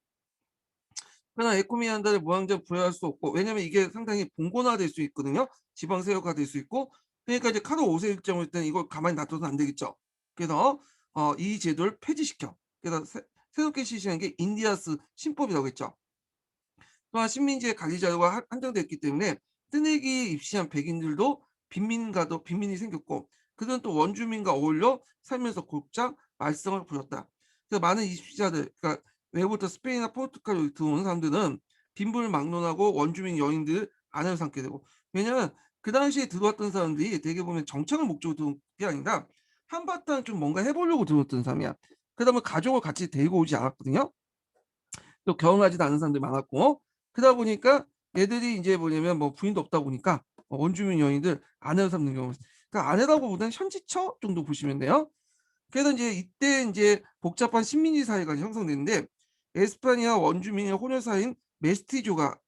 그러나 에코미안다를 무한정 부여할 수 없고, 왜냐하면 이게 상당히 봉건화될 수 있거든요. 지방 세력화 될 수 있고. 그러니까 이제 카르 5세 일정일 때는 이걸 가만히 놔둬서는 안 되겠죠. 그래서 이 제도를 폐지시켜. 그래서 새롭게 실시한 게 인디아스 신법이라고 했죠. 또한 식민지의 관리 자료가 한정됐기 때문에 뜨내기에 입시한 백인들도 빈민이 생겼고, 그들은 또 원주민과 어울려 살면서 곱장 말썽을 부렸다. 그래서 많은 입시자들, 그러니까 외부부터 스페인이나 포르투갈로 들어오는 사람들은 빈부를 막론하고 원주민 여인들 아내를 삼게 되고, 왜냐하면 그 당시에 들어왔던 사람들이 대개 보면 정착을 목적으로 들어온 게 아니라 한바탕 좀 뭔가 해보려고 들어왔던 사람이야. 그다음에 가족을 같이 데리고 오지 않았거든요. 또 결혼하지도 않은 사람들이 많았고, 그러다 보니까 얘들이 이제 뭐냐면 뭐 부인도 없다 보니까 원주민 여인들 아내로 삼는 경우, 그러니까 아내라고 보다는 현지처 정도 보시면 돼요. 그래서 이제 이때 이제 복잡한 식민지 사회가 형성됐는데, 에스파니아 원주민의 혼혈 사이인 메스티조가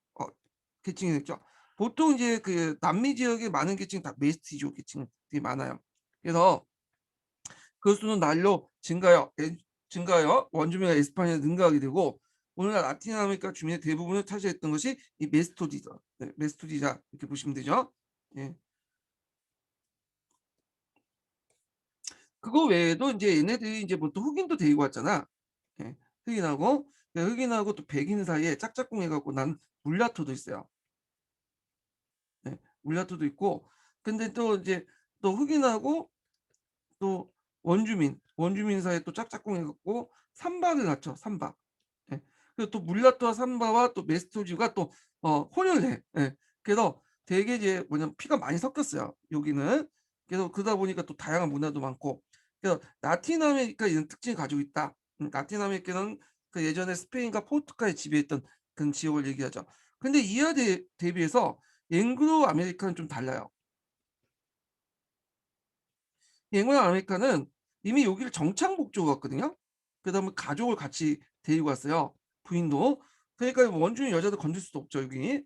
계층이 됐죠. 보통 이제 그 남미 지역에 많은 계층이 다 메스티조 계층들이 많아요. 그래서 그 수는 날로 증가하여 원주민과 에스파니아에 능가하게 되고, 오늘날 라틴 아메리카 주민의 대부분을 차지했던 것이 이 메스토디자, 네, 메스토디자 이렇게 보시면 되죠. 예. 그거 외에도 이제 얘네들이 이제 보통 흑인도 데리고 왔잖아. 예. 흑인하고 또 백인 사이에 짝짝꿍 해갖고 난 물라토도 있어요. 예. 물라토도 있고, 근데 또 이제 또 흑인하고 또 원주민 사이에 또 짝짝꿍 해갖고 삼바를 낳죠. 삼바. 예. 그리고 또 물라토와 삼바와 또 메스토지가 또 혼혈해. 예. 그래서 되게 이제 뭐냐면 피가 많이 섞였어요. 여기는. 그래서 그러다 보니까 또 다양한 문화도 많고. 그래서 라틴 아메리카 이런 특징을 가지고 있다. 라틴 아메리카는 그 예전에 스페인과 포르투갈이 지배했던 그런 지역을 얘기하죠. 근데 이와 대비해서 앵글로 아메리카는 좀 달라요. 앵글로 아메리카는 이미 여기를 정착 목적으로 갔거든요. 그다음에 가족을 같이 데리고 왔어요. 부인도. 그러니까 원주민 여자도 건들 수도 없죠. 여기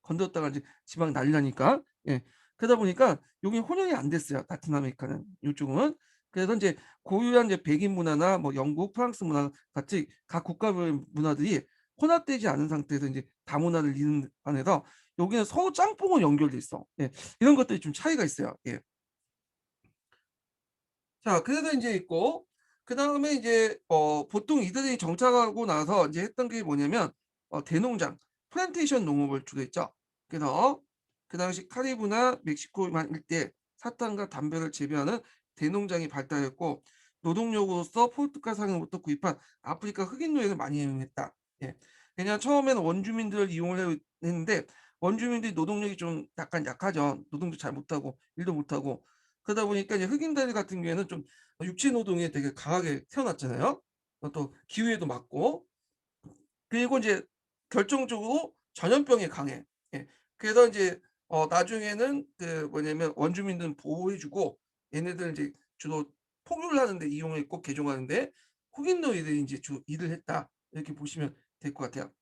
건졌다가 이제 지방 난리 나니까. 예. 그러다 보니까 여기 혼혈이 안 됐어요. 라틴 아메리카는 이쪽은. 그래서 이제 고유한 이제 백인 문화나 뭐 영국, 프랑스 문화 같이 각 국가별 문화들이 혼합되지 않은 상태에서 이제 다문화를 이루는 안에서 여기는 서로 짬뽕으로 연결돼 있어. 예. 이런 것들이 좀 차이가 있어요. 예. 자, 그래서 이제 있고, 그다음에 이제 보통 이들이 정착하고 나서 이제 했던 게 뭐냐면 대농장, 플랜테이션 농업을 주로 했죠. 그래서 그 당시 카리브나 멕시코만 일대 사탕과 담배를 재배하는 대농장이 발달했고 노동력으로서 포르투갈 상인으로부터 구입한 아프리카 흑인 노예를 많이 이용했다. 예. 왜냐하면 처음에는 원주민들을 했는데 원주민들이 노동력이 좀 약간 약하죠. 노동도 잘 못하고 일도 못하고 그러다 보니까 이제 흑인들 같은 경우에는 좀 육체 노동에 되게 강하게 태어났잖아요. 또 기후에도 맞고 그리고 이제 결정적으로 전염병에 강해. 예. 그래서 이제 나중에는 그 뭐냐면 원주민들은 보호해 주고 얘네들은 이제 주로 포교를 하는 데 이용했고 개종하는 데 흑인 노예들이 인제 주로 일을 했다. 이렇게 보시면 될 것 같아요.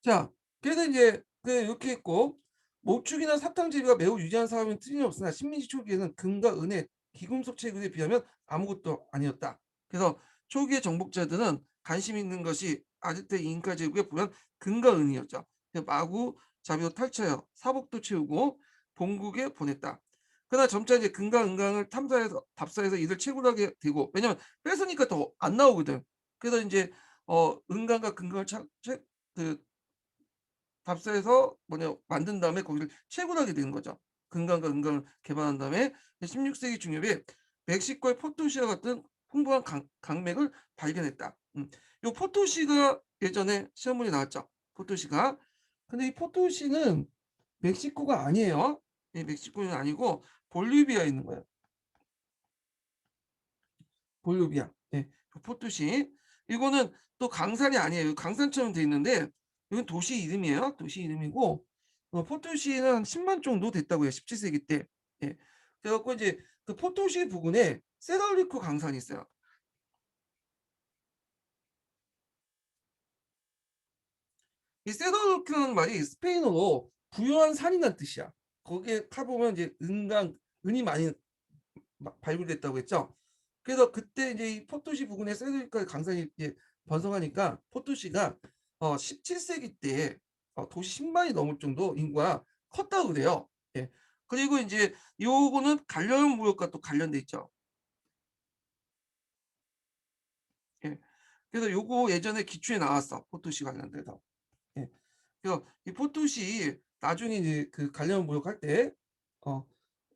자, 그래서 인제 이렇게 했고 목축이나 사탕 재배가 매우 유리한 사업은 틀림없으나 식민지 초기에는 금과 은의 귀금속 채굴에 비하면 아무것도 아니었다. 그래서 초기의 정복자들은 관심 있는 것이 아즈텍 잉카 제국에 보면 금과 은이었죠. 마구 자비로 탈취하여 사복도 채우고 본국에 보냈다. 그러나 점차 이제 금과 은광을 탐사해서 답사해서 이들 채굴하게 되고 왜냐면 뺏으니까 더 안 나오거든. 그래서 인제 은광과 금광을 차그 답사해서 만든 다음에 거기를 채굴하게 되는 거죠. 금강과 은강을 개발한 다음에 16세기 중엽에 멕시코의 포토시와 같은 풍부한 강맥을 발견했다. 요 포토시가 예전에 시험 문제 나왔죠. 포토시가. 근데 이 포토시는 멕시코가 아니에요. 예, 멕시코는 아니고 볼리비아에 있는 거예요. 볼리비아. 예. 그 포토시. 이거는 또 강산이 아니에요. 강산처럼 돼 있는데 이건 도시 이름이에요. 도시 이름이고 포토시는 한 10만 정도 됐다고 해요. 17세기 때. 예. 그래 갖고 이제 그 포토시 부근에 세랄리코 강산이 있어요. 이 세랄리코라는 말이 스페인어로 부유한 산이라는 뜻이야. 거기에 가 보면 이제 은이 많이 발굴됐다고 했죠. 그래서 그때 이제 이 포토시 부근에 세드리카 강산이 이제 번성하니까 포토시가 17세기 때 도시 10만이 넘을 정도 인구가 컸다고 그래요. 예. 그리고 이제 요거는 관련 무역과 또 관련돼 있죠. 예. 그래서 요거 예전에 기출에 나왔어. 포토시 관련돼서. 예. 그래서 이 포토시 나중에 이제 그 관련 무역할 때 어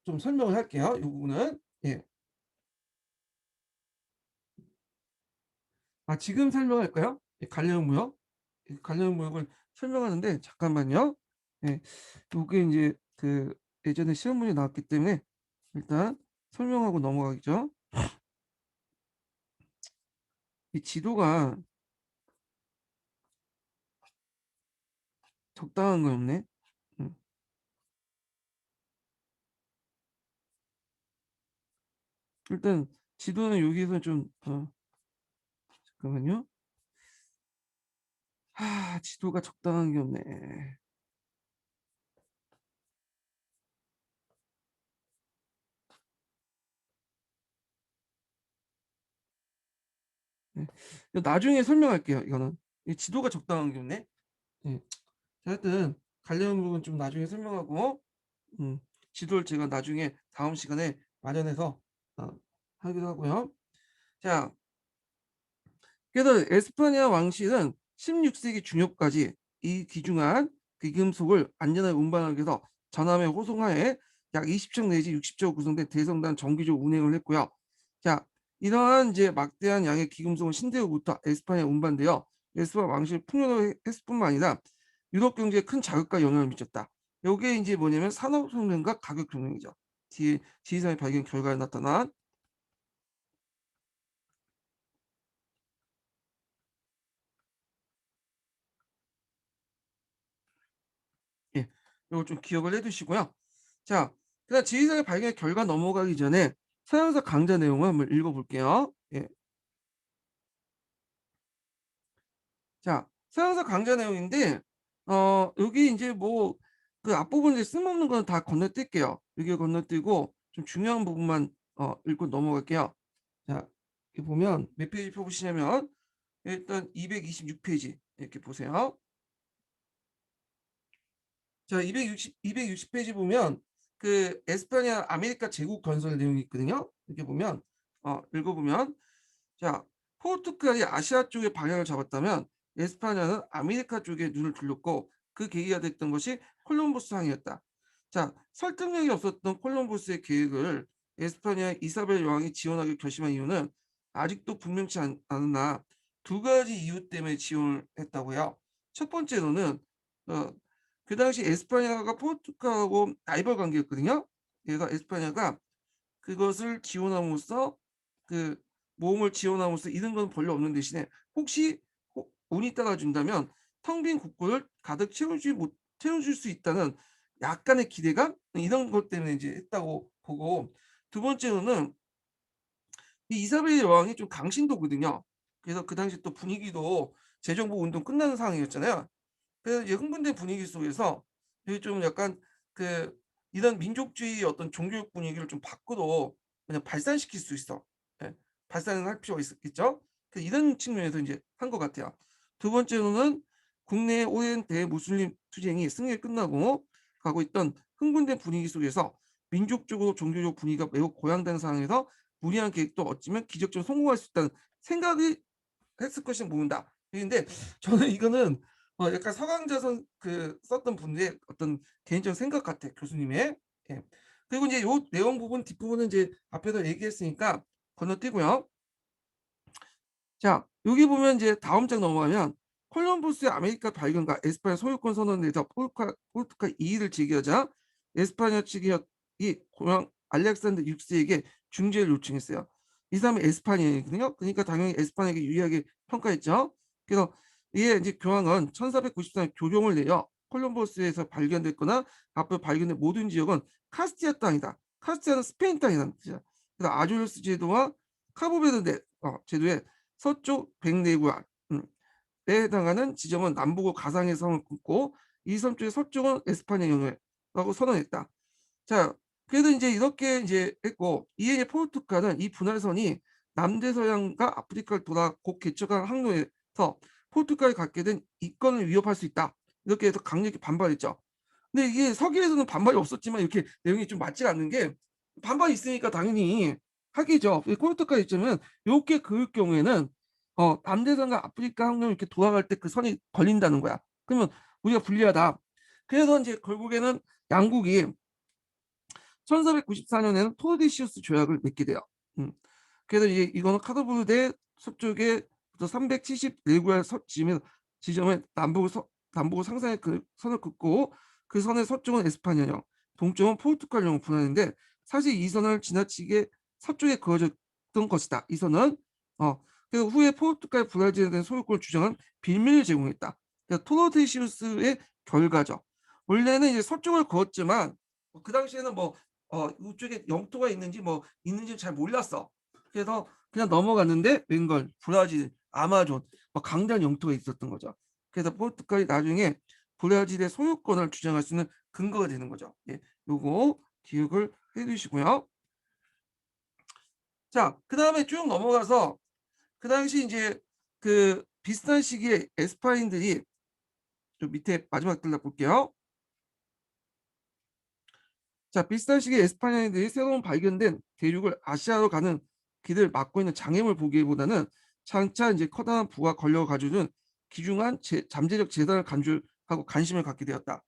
좀 설명을 할게요. 요 부분은. 예. 아 지금 설명할까요? 이 관련 무역? 이 관련 무역을 설명하는데 잠깐만요. 예. 요게 인제 예전에 시험 문제 나왔기 때문에 일단 설명하고 넘어가겠죠. 이 지도가 적당한 거 없네. 음. 일단 지도는 여기서 좀 잠깐만요. 지도가 적당한 게 없네. 네. 이거 나중에 설명할게요 이거는. 이 지도가 적당한 게 없네. 예. 자 하여튼 관련 부분 좀 나중에 설명하고 음 지도를 제가 나중에 다음 시간에 마련해서 어 하기로 하고요. 자 그래서 에스파냐 왕실은 16세기 중엽까지 이 귀중한 귀금속을 안전하게 운반하기 위해서 전함에 호송하에 약 20척 내지 60척 구성된 대성단 정기적 운행을 했고요. 자, 이러한 이제 막대한 양의 귀금속은 신대로부터 에스파냐에 운반되어 에스파 왕실 풍요를 했을 뿐만 아니라 유럽 경제에 큰 자극과 영향을 미쳤다. 요게 이제 뭐냐면 산업혁명과 가격혁명이죠. 지리산의 발견 결과에 나타난 예. 요거 좀 기억을 해 두시고요. 자, 그다음 지리산의 발견 결과 넘어가기 전에 서양사 강좌 내용을 한번 읽어 볼게요. 예. 자, 서양사 강좌 내용인데 여기 인제 뭐 앞부분 이제 쓸모없는 거는 다 건너뛸게요. 여기 건너뛰고 좀 중요한 부분만 읽고 넘어갈게요. 자, 여기 보면 몇 페이지 펴 보시냐면 일단 226 페이지 이렇게 보세요. 자, 260 페이지 보면 에스파냐 아메리카 제국 건설 내용이 있거든요. 이렇게 보면 읽어보면 자, 포르투갈이 아시아 쪽의 방향을 잡았다면 에스파냐는 아메리카 쪽에 눈을 돌렸고 그 계기가 됐던 것이 콜럼버스 항이었다. 자, 설득력이 없었던 콜럼버스의 계획을 에스파냐 이사벨 여왕이 지원하기로 결심한 이유는 아직도 분명치 않으나 두 가지 이유 때문에 지원을 했다고요. 첫 번째로는 어, 그 당시 에스파냐가 포르투갈하고 라이벌 관계였거든요. 얘가 에스파냐가 그것을 지원함으로써 그 모험을 지원함으로써 잃은 건 별로 없는 대신에 혹시 운이 따라준다면 텅 빈 국고를 가득 채워줄 수 있다는 약간의 기대감 이런 것 때문에 이제 했다고 보고 두 번째로는 이 이사벨 여왕이 좀 강신도거든요. 그래서 그 당시 또 분위기도 재정복 운동 끝나는 상황이었잖아요. 그래서 이제 흥분된 분위기 속에서 이게 좀 약간 그 이런 민족주의 어떤 종교적 분위기를 좀 밖으로 그냥 발산시킬 수 있어. 예. 발산을 할 필요가 있겠죠. 그 이런 측면에서 이제 한 것 같아요. 두 번째로는 국내 오랜 대무슬림 투쟁이 승리에 끝나고 가고 있던 흥분된 분위기 속에서 민족적으로 종교적 분위기가 매우 고양된 상황에서 무리한 계획도 어찌면 기적적으로 성공할 수 있다는 생각이 했을 것이 모른다. 근데 저는 이거는 약간 서강자선 썼던 분의 어떤 개인적 생각 같아 교수님의. 예. 그리고 이제 요 내용 부분 뒷부분은 이제 앞에서 얘기했으니까 건너뛰고요. 자, 여기 보면 이제 다음 장 넘어가면 콜럼버스의 아메리카 발견과 에스파냐 소유권 선언에서 포르투갈 이의를 제기하자 에스파냐 측이 공항 알렉산더 6세에게 중재를 요청했어요. 이 사람은 에스파냐거든요. 그러니까 당연히 에스파냐에게 유리하게 평가했죠. 그래서 이에 이제 교황은 1494년 교령을 내려 콜럼버스에서 발견됐거나 앞으로 발견된 모든 지역은 카스티아 땅이다. 카스티아는 스페인 땅이라는 뜻이야. 그래서 아조르스 제도와 카보베르데 제도에 서쪽 백내구에 해당하는 지점은 남북으로 가상의 섬을 긋고 이 섬 쪽의 서쪽은 에스파냐 영해라고 선언했다. 자, 그래도 이제 이렇게 이제 했고 이에 포르투갈은 이 분할선이 남대서양과 아프리카를 돌아 곧 개척한 항로에서 포르투갈이 갖게 된 이권을 위협할 수 있다. 이렇게 해서 강력히 반발했죠. 근데 이게 서기에서는 반발이 없었지만 이렇게 내용이 좀 맞지가 않는 게 반발이 있으니까 당연히 하기죠. 포르투갈 입장은 이렇게 그을 경우에는 남대선과 아프리카 항로 이렇게 돌아갈 때 그 선이 걸린다는 거야. 그러면 우리가 불리하다. 그래서 이제 결국에는 양국이 1494년에는 토르데시우스 조약을 맺게 돼요. 그래서 이거는 카도브르데 서쪽에 370레구알 지점에 남북을 상상의 그 선을 긋고 그 선의 서쪽은 에스파냐령, 동쪽은 포르투갈령을 분하는데 사실 이 선을 지나치게 서쪽에 그어졌던 것이다. 이 선은 그래서 후에 포르투갈 브라질에 대한 소유권을 주장한 빌미를 제공했다. 그러니까 토르데시우스의 결과죠. 원래는 이제 서쪽을 그었지만 그 당시에는 뭐 이쪽에 영토가 있는지 뭐 있는지 잘 몰랐어. 그래서 그냥 넘어갔는데 웬걸 브라질, 아마존 강대한 영토가 있었던 거죠. 그래서 포르투갈이 나중에 브라질의 소유권을 주장할 수 있는 근거가 되는 거죠. 예, 요거 기억을 해두시고요. 자, 그 다음에 쭉 넘어가서 그 당시 이제 그 비슷한 시기에 에스파인들이 좀 밑에 마지막 들러 볼게요. 자, 비슷한 시기에 에스파냐인들이 새로운 발견된 대륙을 아시아로 가는 길을 막고 있는 장애물 보기보다는 장차 이제 커다란 부와 권력을 가지고는 귀중한 잠재적 재산을 간주하고 관심을 갖게 되었다.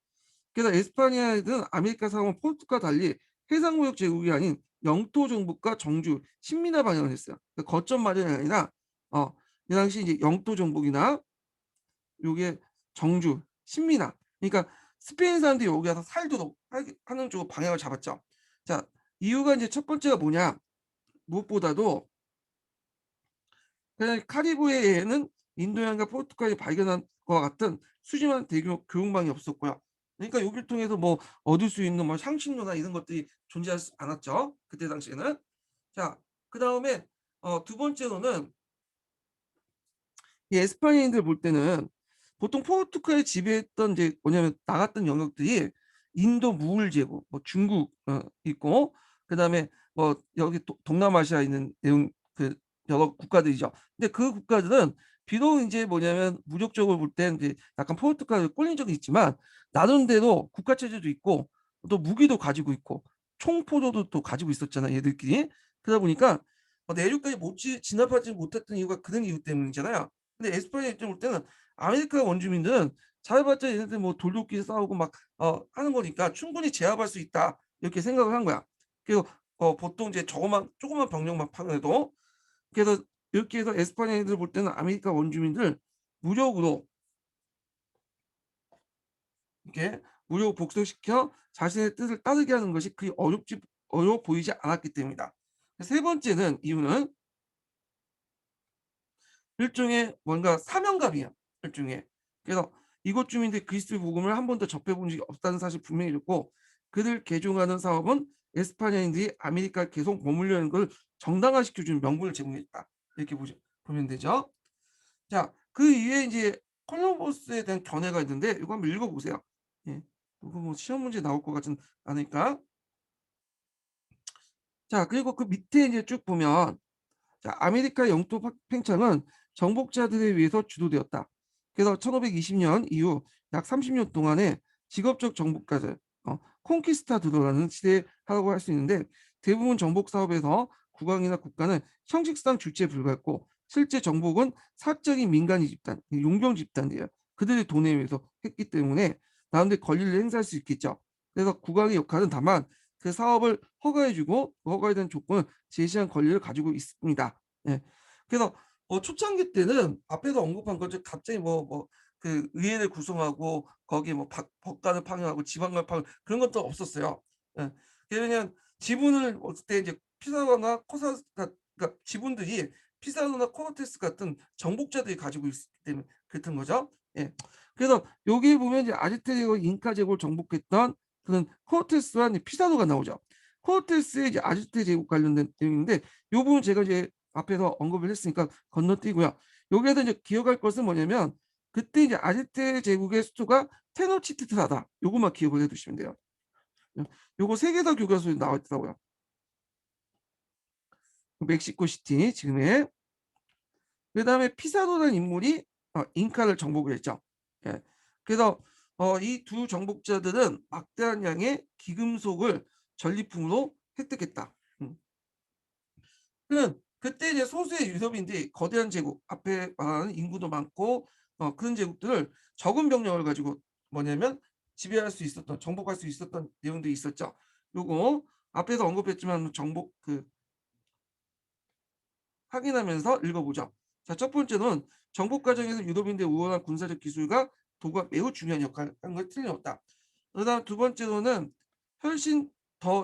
그래서 에스파냐인들은 아메리카 상원 포르투갈과 달리 해상무역 제국이 아닌 영토 정복과 정주, 식민화 방향을 했어요. 그러니까 거점 마련이 아니라 이 당시 이제 영토 정복이나 요게 정주, 식민화. 그러니까 스페인 사람들이 여기 와서 살도록 하는 쪽으로 방향을 잡았죠. 자, 이유가 이제 첫 번째가 뭐냐? 무엇보다도 그냥 카리브해에는 인도양과 포르투갈이 발견한 것과 같은 수지만 대규모 교육망이 없었고요. 그러니까 여기를 통해서 뭐 얻을 수 있는 뭐 향신료나 이런 것들이 존재하지 않았죠. 그때 당시에는. 자, 그 다음에 두 번째로는 이 에스파니인들 볼 때는 보통 포르투갈이 지배했던 이제 뭐냐면 나갔던 영역들이 인도 무울 제국, 뭐 중국 있고 그다음에 뭐 여기 동남아시아에 있는 내용 그 여러 국가들이죠. 근데 그 국가들은 비록 이제 뭐냐면 무력적으로 볼 때 이제 약간 포르투갈에 꼴린 적이 있지만 나름대로 국가 체제도 있고 또 무기도 가지고 있고 총포로도 또 가지고 있었잖아 얘들끼리. 그러다 보니까 내륙까지 못 진압하지 못했던 이유가 그런 이유 때문이잖아요. 근데 에스파냐 입장으로 볼 때는 아메리카 원주민들은 잘해봤자 얘네들 뭐 돌도끼 싸우고 막 하는 거니까 충분히 제압할 수 있다 이렇게 생각을 한 거야. 그래서 보통 이제 조그만 병력만 파견해도 그래서 이렇게 해서 에스파냐인들 볼 때는 아메리카 원주민들 무력으로 이렇게 무력 복속시켜 자신의 뜻을 따르게 하는 것이 그리 어려워 보이지 않았기 때문이다. 세 번째는 이유는 일종의 뭔가 사명감이야. 일종의. 그래서 이곳 주민들이 그리스도의 복음을 한 번도 접해본 적이 없다는 사실 분명히 읽고 그들 개종하는 사업은 에스파냐인들이 아메리카에 계속 머물려 있는 걸 정당화시켜 주는 명분을 제공했다. 이렇게 보면 되죠. 자, 그 이후에 이제 콜럼버스에 대한 견해가 있는데 이거 한번 읽어 보세요. 예. 이거 뭐 시험 문제 나올 것 같진 않으니까. 자, 그리고 그 밑에 이제 쭉 보면 자, 아메리카 영토 팽창은 정복자들에 의해서 주도되었다. 그래서 1520년 이후 약 30년 동안의 직업적 정복가들, 콩키스타도라는 시대라고 할 수 있는데 대부분 정복 사업에서 국왕이나 국가는 형식상 주체에 불과했고 실제 정복은 사적인 민간인 집단, 용병 집단이에요. 그들의 돈에 의해서 했기 때문에 나름대로 권리를 행사할 수 있겠죠. 그래서 국왕의 역할은 다만 그 사업을 허가해주고 그 허가에 대한 조건을 제시한 권리를 가지고 있습니다. 예. 그래서 초창기 때는 앞에서 언급한 것처럼 갑자기 그 의회를 구성하고 거기에 뭐 법관을 파견하고 지방을 파견 그런 것도 없었어요. 예. 그냥 지분을 얻을 때 이제 피사노나 그러니까 지분들이 피사노나 코르테스 같은 정복자들이 가지고 있기 때문에 그랬던 거죠. 예. 그래서 여기 보면 이제 아즈텍 제국, 잉카 제국을 정복했던 그런 코르테스와 피사노가 나오죠. 코르테스의 이제 아즈텍 제국 관련된 내용인데 이 부분 제가 이제 앞에서 언급을 했으니까 건너뛰고요. 여기에서 이제 기억할 것은 뭐냐면 그때 이제 아즈텍 제국의 수도가 테노치티트라다. 요것만 기억을 해두시면 돼요. 요거 세계사 교과서에 나와 있더라고요. 멕시코 시티 지금의. 그다음에 피사노라는 인물이 잉카를 정복을 했죠. 예. 그래서 이 두 정복자들은 막대한 양의 기금속을 전리품으로 획득했다. 그때 이제 소수의 유럽인들이 거대한 제국 앞에 말하는 인구도 많고 그런 제국들을 적은 병력을 가지고 뭐냐면 지배할 수 있었던 정복할 수 있었던 내용들이 있었죠. 요거 앞에서 언급했지만 정복 그 확인하면서 읽어보죠. 자, 첫 번째는 정복 과정에서 유럽인들의 우월한 군사적 기술과 도구가 매우 중요한 역할을 한 걸 틀림없다. 그다음 두 번째로는 훨씬 더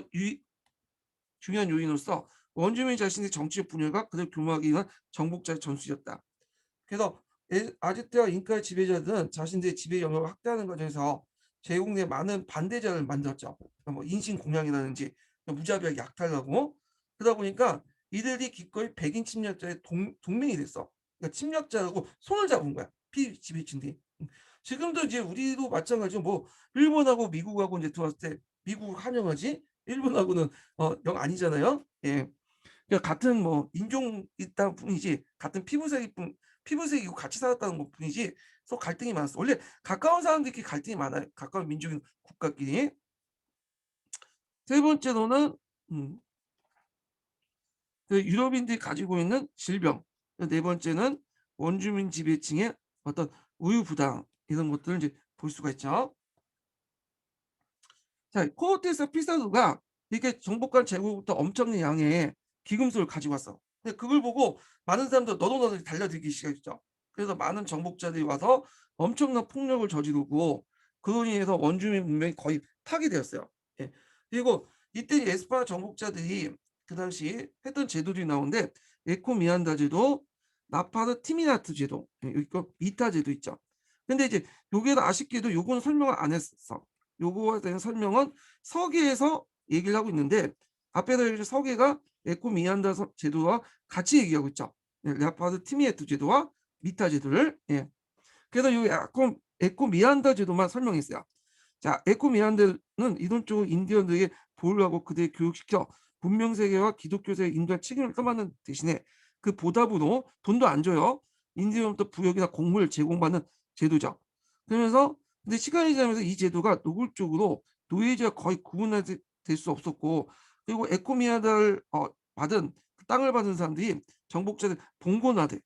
중요한 요인으로서 원주민 자신의 정치적 분열과 그들 교묘하게 이한 정복자의 전술이었다. 그래서 아즈테와 잉카의 지배자들은 자신들의 지배 영역을 확대하는 과정에서 제국 내 많은 반대자를 만들었죠. 뭐 인신공양이라든지 무자비하게 약탈하고 그러다 보니까 이들이 기꺼이 백인 침략자의 동맹이 됐어. 그러니까 침략자하고 손을 잡은 거야. 피지배층들이. 지금도 이제 우리도 마찬가지로 뭐 일본하고 미국하고 이제 들어왔을 때 미국 환영하지 일본하고는 영 아니잖아요. 예. 그러니까 같은 뭐 인종 있다 뿐이지 같은 피부색이고 같이 살았다는 것 뿐이지 서 갈등이 많았어. 원래 가까운 사람들끼리 갈등이 많아요. 가까운 민족인 국가끼리. 세 번째로는 음, 그 유럽인들이 가지고 있는 질병. 네 번째는 원주민 지배층의 어떤 우유부당 이런 것들을 이제 볼 수가 있죠. 자, 코르테스 피사도가 이렇게 정복한 제국부터 엄청난 양의 기금술을 가지고 왔어. 근데 그걸 보고 많은 사람들 너도나도 달려들기 시작했죠. 그래서 많은 정복자들이 와서 엄청난 폭력을 저지르고 그로 인해서 원주민 문명이 거의 파괴되었어요. 예. 그리고 이때 에스파냐 정복자들이 그 당시 했던 제도들이 나오는데 에코미안다 제도, 나파르 티미나트 제도, 여기 거 미타 제도 있죠. 근데 이제 여기에도 아쉽게도 요거는 설명을 안 했어. 요거에 대한 설명은 서계에서 얘기를 하고 있는데 앞에서 서계가 에코미안다 제도와 같이 얘기하고 있죠. 레오파드 티미에트 제도와 미타 제도를. 예. 그래서 요 에코미안다 제도만 설명했어요. 자, 에코미안다는 이론적으로 인디언들에게 보호를 하고 그들을 교육시켜 문명 세계와 기독교 세계 인도할 책임을 떠맡는 대신에 그 보답으로 돈도 안 줘요. 인디언부터 부역이나 공물을 제공받는 제도죠. 그러면서 근데 시간이 지나면서 이 제도가 노골적으로 노예제와 거의 구분될 수 없었고 그리고 에코미아다를 받은 땅을 받은 사람들이 정복자들 봉건화돼.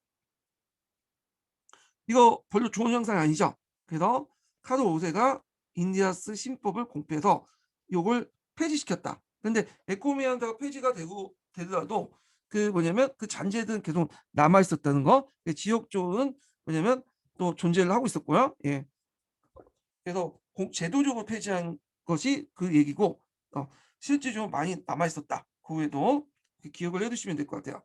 이거 별로 좋은 현상이 아니죠. 그래서 카르 5세가 인디아스 신법을 공표해서 요걸 폐지시켰다. 근데 에코미안다가 폐지가 되더라도 그 뭐냐면 그 잔재들은 계속 남아 있었다는 거. 지역적은 뭐냐면 또 존재를 하고 있었고요. 예. 그래서 제도적으로 폐지한 것이 그 얘기고, 실질적으로 많이 남아 있었다. 그 외에도 기억을 해두시면 될 것 같아요.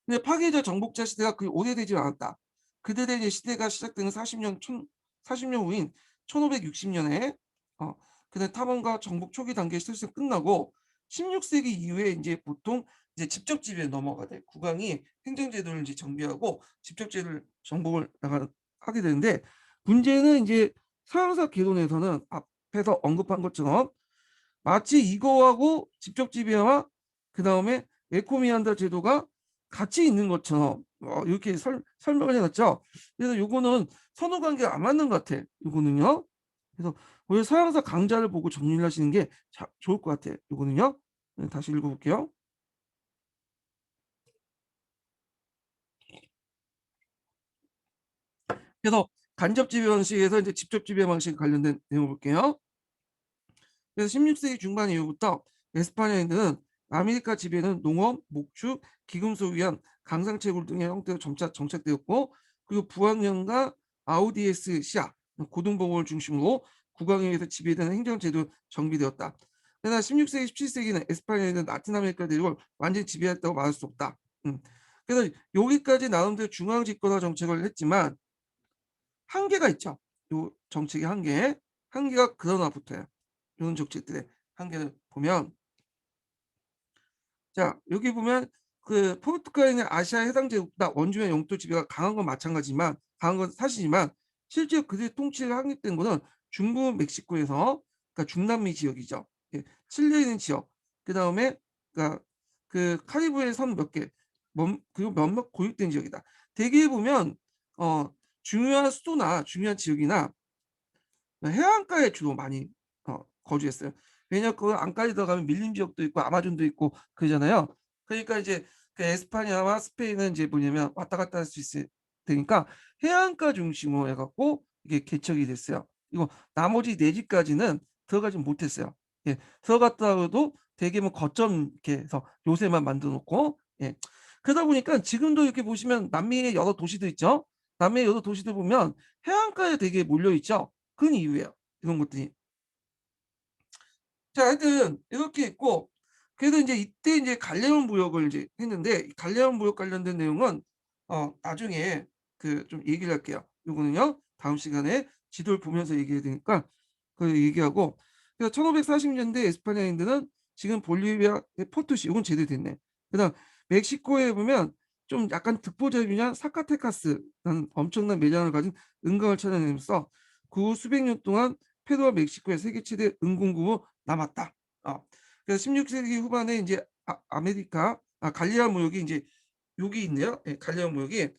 근데 파괴자 정복자 시대가 그리 오래되지 않았다. 그들의 이제 시대가 시작되는 40년 후인 1560년에 그다음 탐험과 정복 초기 단계의 실습이 끝나고 16세기 이후에 이제 보통 이제 직접 지배에 넘어가대. 국왕이 행정제도를 이제 정비하고 직접 제도를 정복을 하게 되는데, 문제는 이제 서양사 개론에서는 앞에서 언급한 것처럼 마치 이거하고 직접 지배와 그 다음에 에코미안다 제도가 같이 있는 것처럼 이렇게 설명을 해놨죠. 그래서 요거는 선후 관계가 안 맞는 것 같아. 요거는요. 그래서 오히려 서양사 강자를 보고 정리를 하시는 게 좋을 것 같아. 요거는요. 네, 다시 읽어볼게요. 그래서 간접 지배 방식에서 이제 직접 지배 방식 관련된 내용 볼게요. 그래서 16세기 중반 이후부터 에스파냐인들은 아메리카 지배는 농업, 목축, 기금속을 위한 강상채굴 등의 형태로 점차 정착되었고, 그리고 부항령과 아우디에스시아 고등법원을 중심으로 국왕에 의해서 지배되는 행정제도 정비되었다. 그러나 16세기, 17세기는 에스파냐인은 라틴 아메리카 대륙을 완전히 지배했다고 말할 수 없다. 그래서 여기까지 나름대로 중앙 집권화 정책을 했지만 한계가 있죠. 요 정책의 한계가 그러나 붙어요. 이런 정책들의 한계를 보면, 자 여기 보면 그 포르투갈인의 아시아 해당 제국보다 원주민 영토 지배가 강한 건 마찬가지지만 강한 건 사실이지만 실제 그들의 통치를 확립된 것은 중부 멕시코에서, 그러니까 중남미 지역이죠. 예, 칠레에 있는 지역, 그 다음에 그러니까 그 카리브해 섬 몇 개, 그리고 몇몇 고립된 지역이다. 대개 보면 중요한 수도나 중요한 지역이나 해안가에 주로 많이 거주했어요. 왜냐하면 그 안까지 들어가면 밀림 지역도 있고 아마존도 있고 그러잖아요. 그러니까 이제 그 에스파냐와 스페인은 이제 뭐냐면 왔다 갔다 할 수 있을 테니까 해안가 중심으로 해갖고 이게 개척이 됐어요. 이거 나머지 네 지까지는 들어가지 못했어요. 예, 들어갔다가도 대개는 거점 이렇게 해서 요새만 만들어 놓고, 예. 그러다 보니까 지금도 이렇게 보시면 남미의 여러 도시들 있죠. 남미의 여러 도시들 보면 해안가에 되게 몰려 있죠. 그런 이유예요. 이런 것들이. 자, 하여튼 이렇게 있고, 그래도 이제 이때 이제 갈레온 무역을 이제 했는데, 갈레온 무역 관련된 내용은 나중에 그 좀 얘기를 할게요. 요거는요 다음 시간에 지도를 보면서 얘기해야 되니까 그 얘기하고. 그래서 1540년대 에스파냐인들은 지금 볼리비아의 포토시, 이건 제대로 됐네. 그다음 멕시코에 보면 좀 약간 득보잡이냐 사카테카스라는 엄청난 매장을 가진 은광을 찾아내면서 그 수백 년 동안 페루와 멕시코의 세계 최대 은공급으로 남았다. 그래서 16세기 후반에 이제 아메리카 갈리아 무역이 이제 여기 있네요. 예, 갈리아 무역이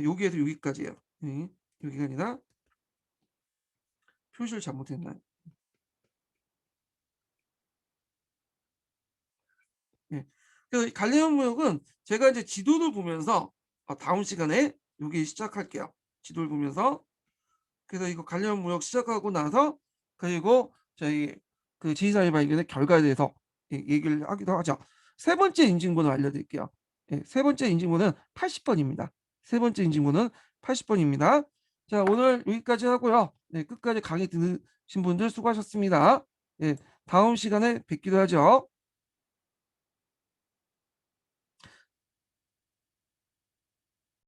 여기에서 여기까지예요. 예, 여기가 아니라 표시를 잘못했나요? 예. 그래서 갈리아 무역은 제가 이제 지도를 보면서 다음 시간에 여기 시작할게요. 지도를 보면서. 그래서 이거 관련 무역 시작하고 나서 그리고 저희 그 지리산의 발견의 결과에 대해서 얘기를 하기도 하죠. 세 번째 인증번호 알려드릴게요. 예, 세 번째 인증번호는 80번입니다. 세 번째 인증번호는 80번입니다. 자, 오늘 여기까지 하고요. 네, 끝까지 강의 들으신 분들 수고하셨습니다. 예, 다음 시간에 뵙기로 하죠.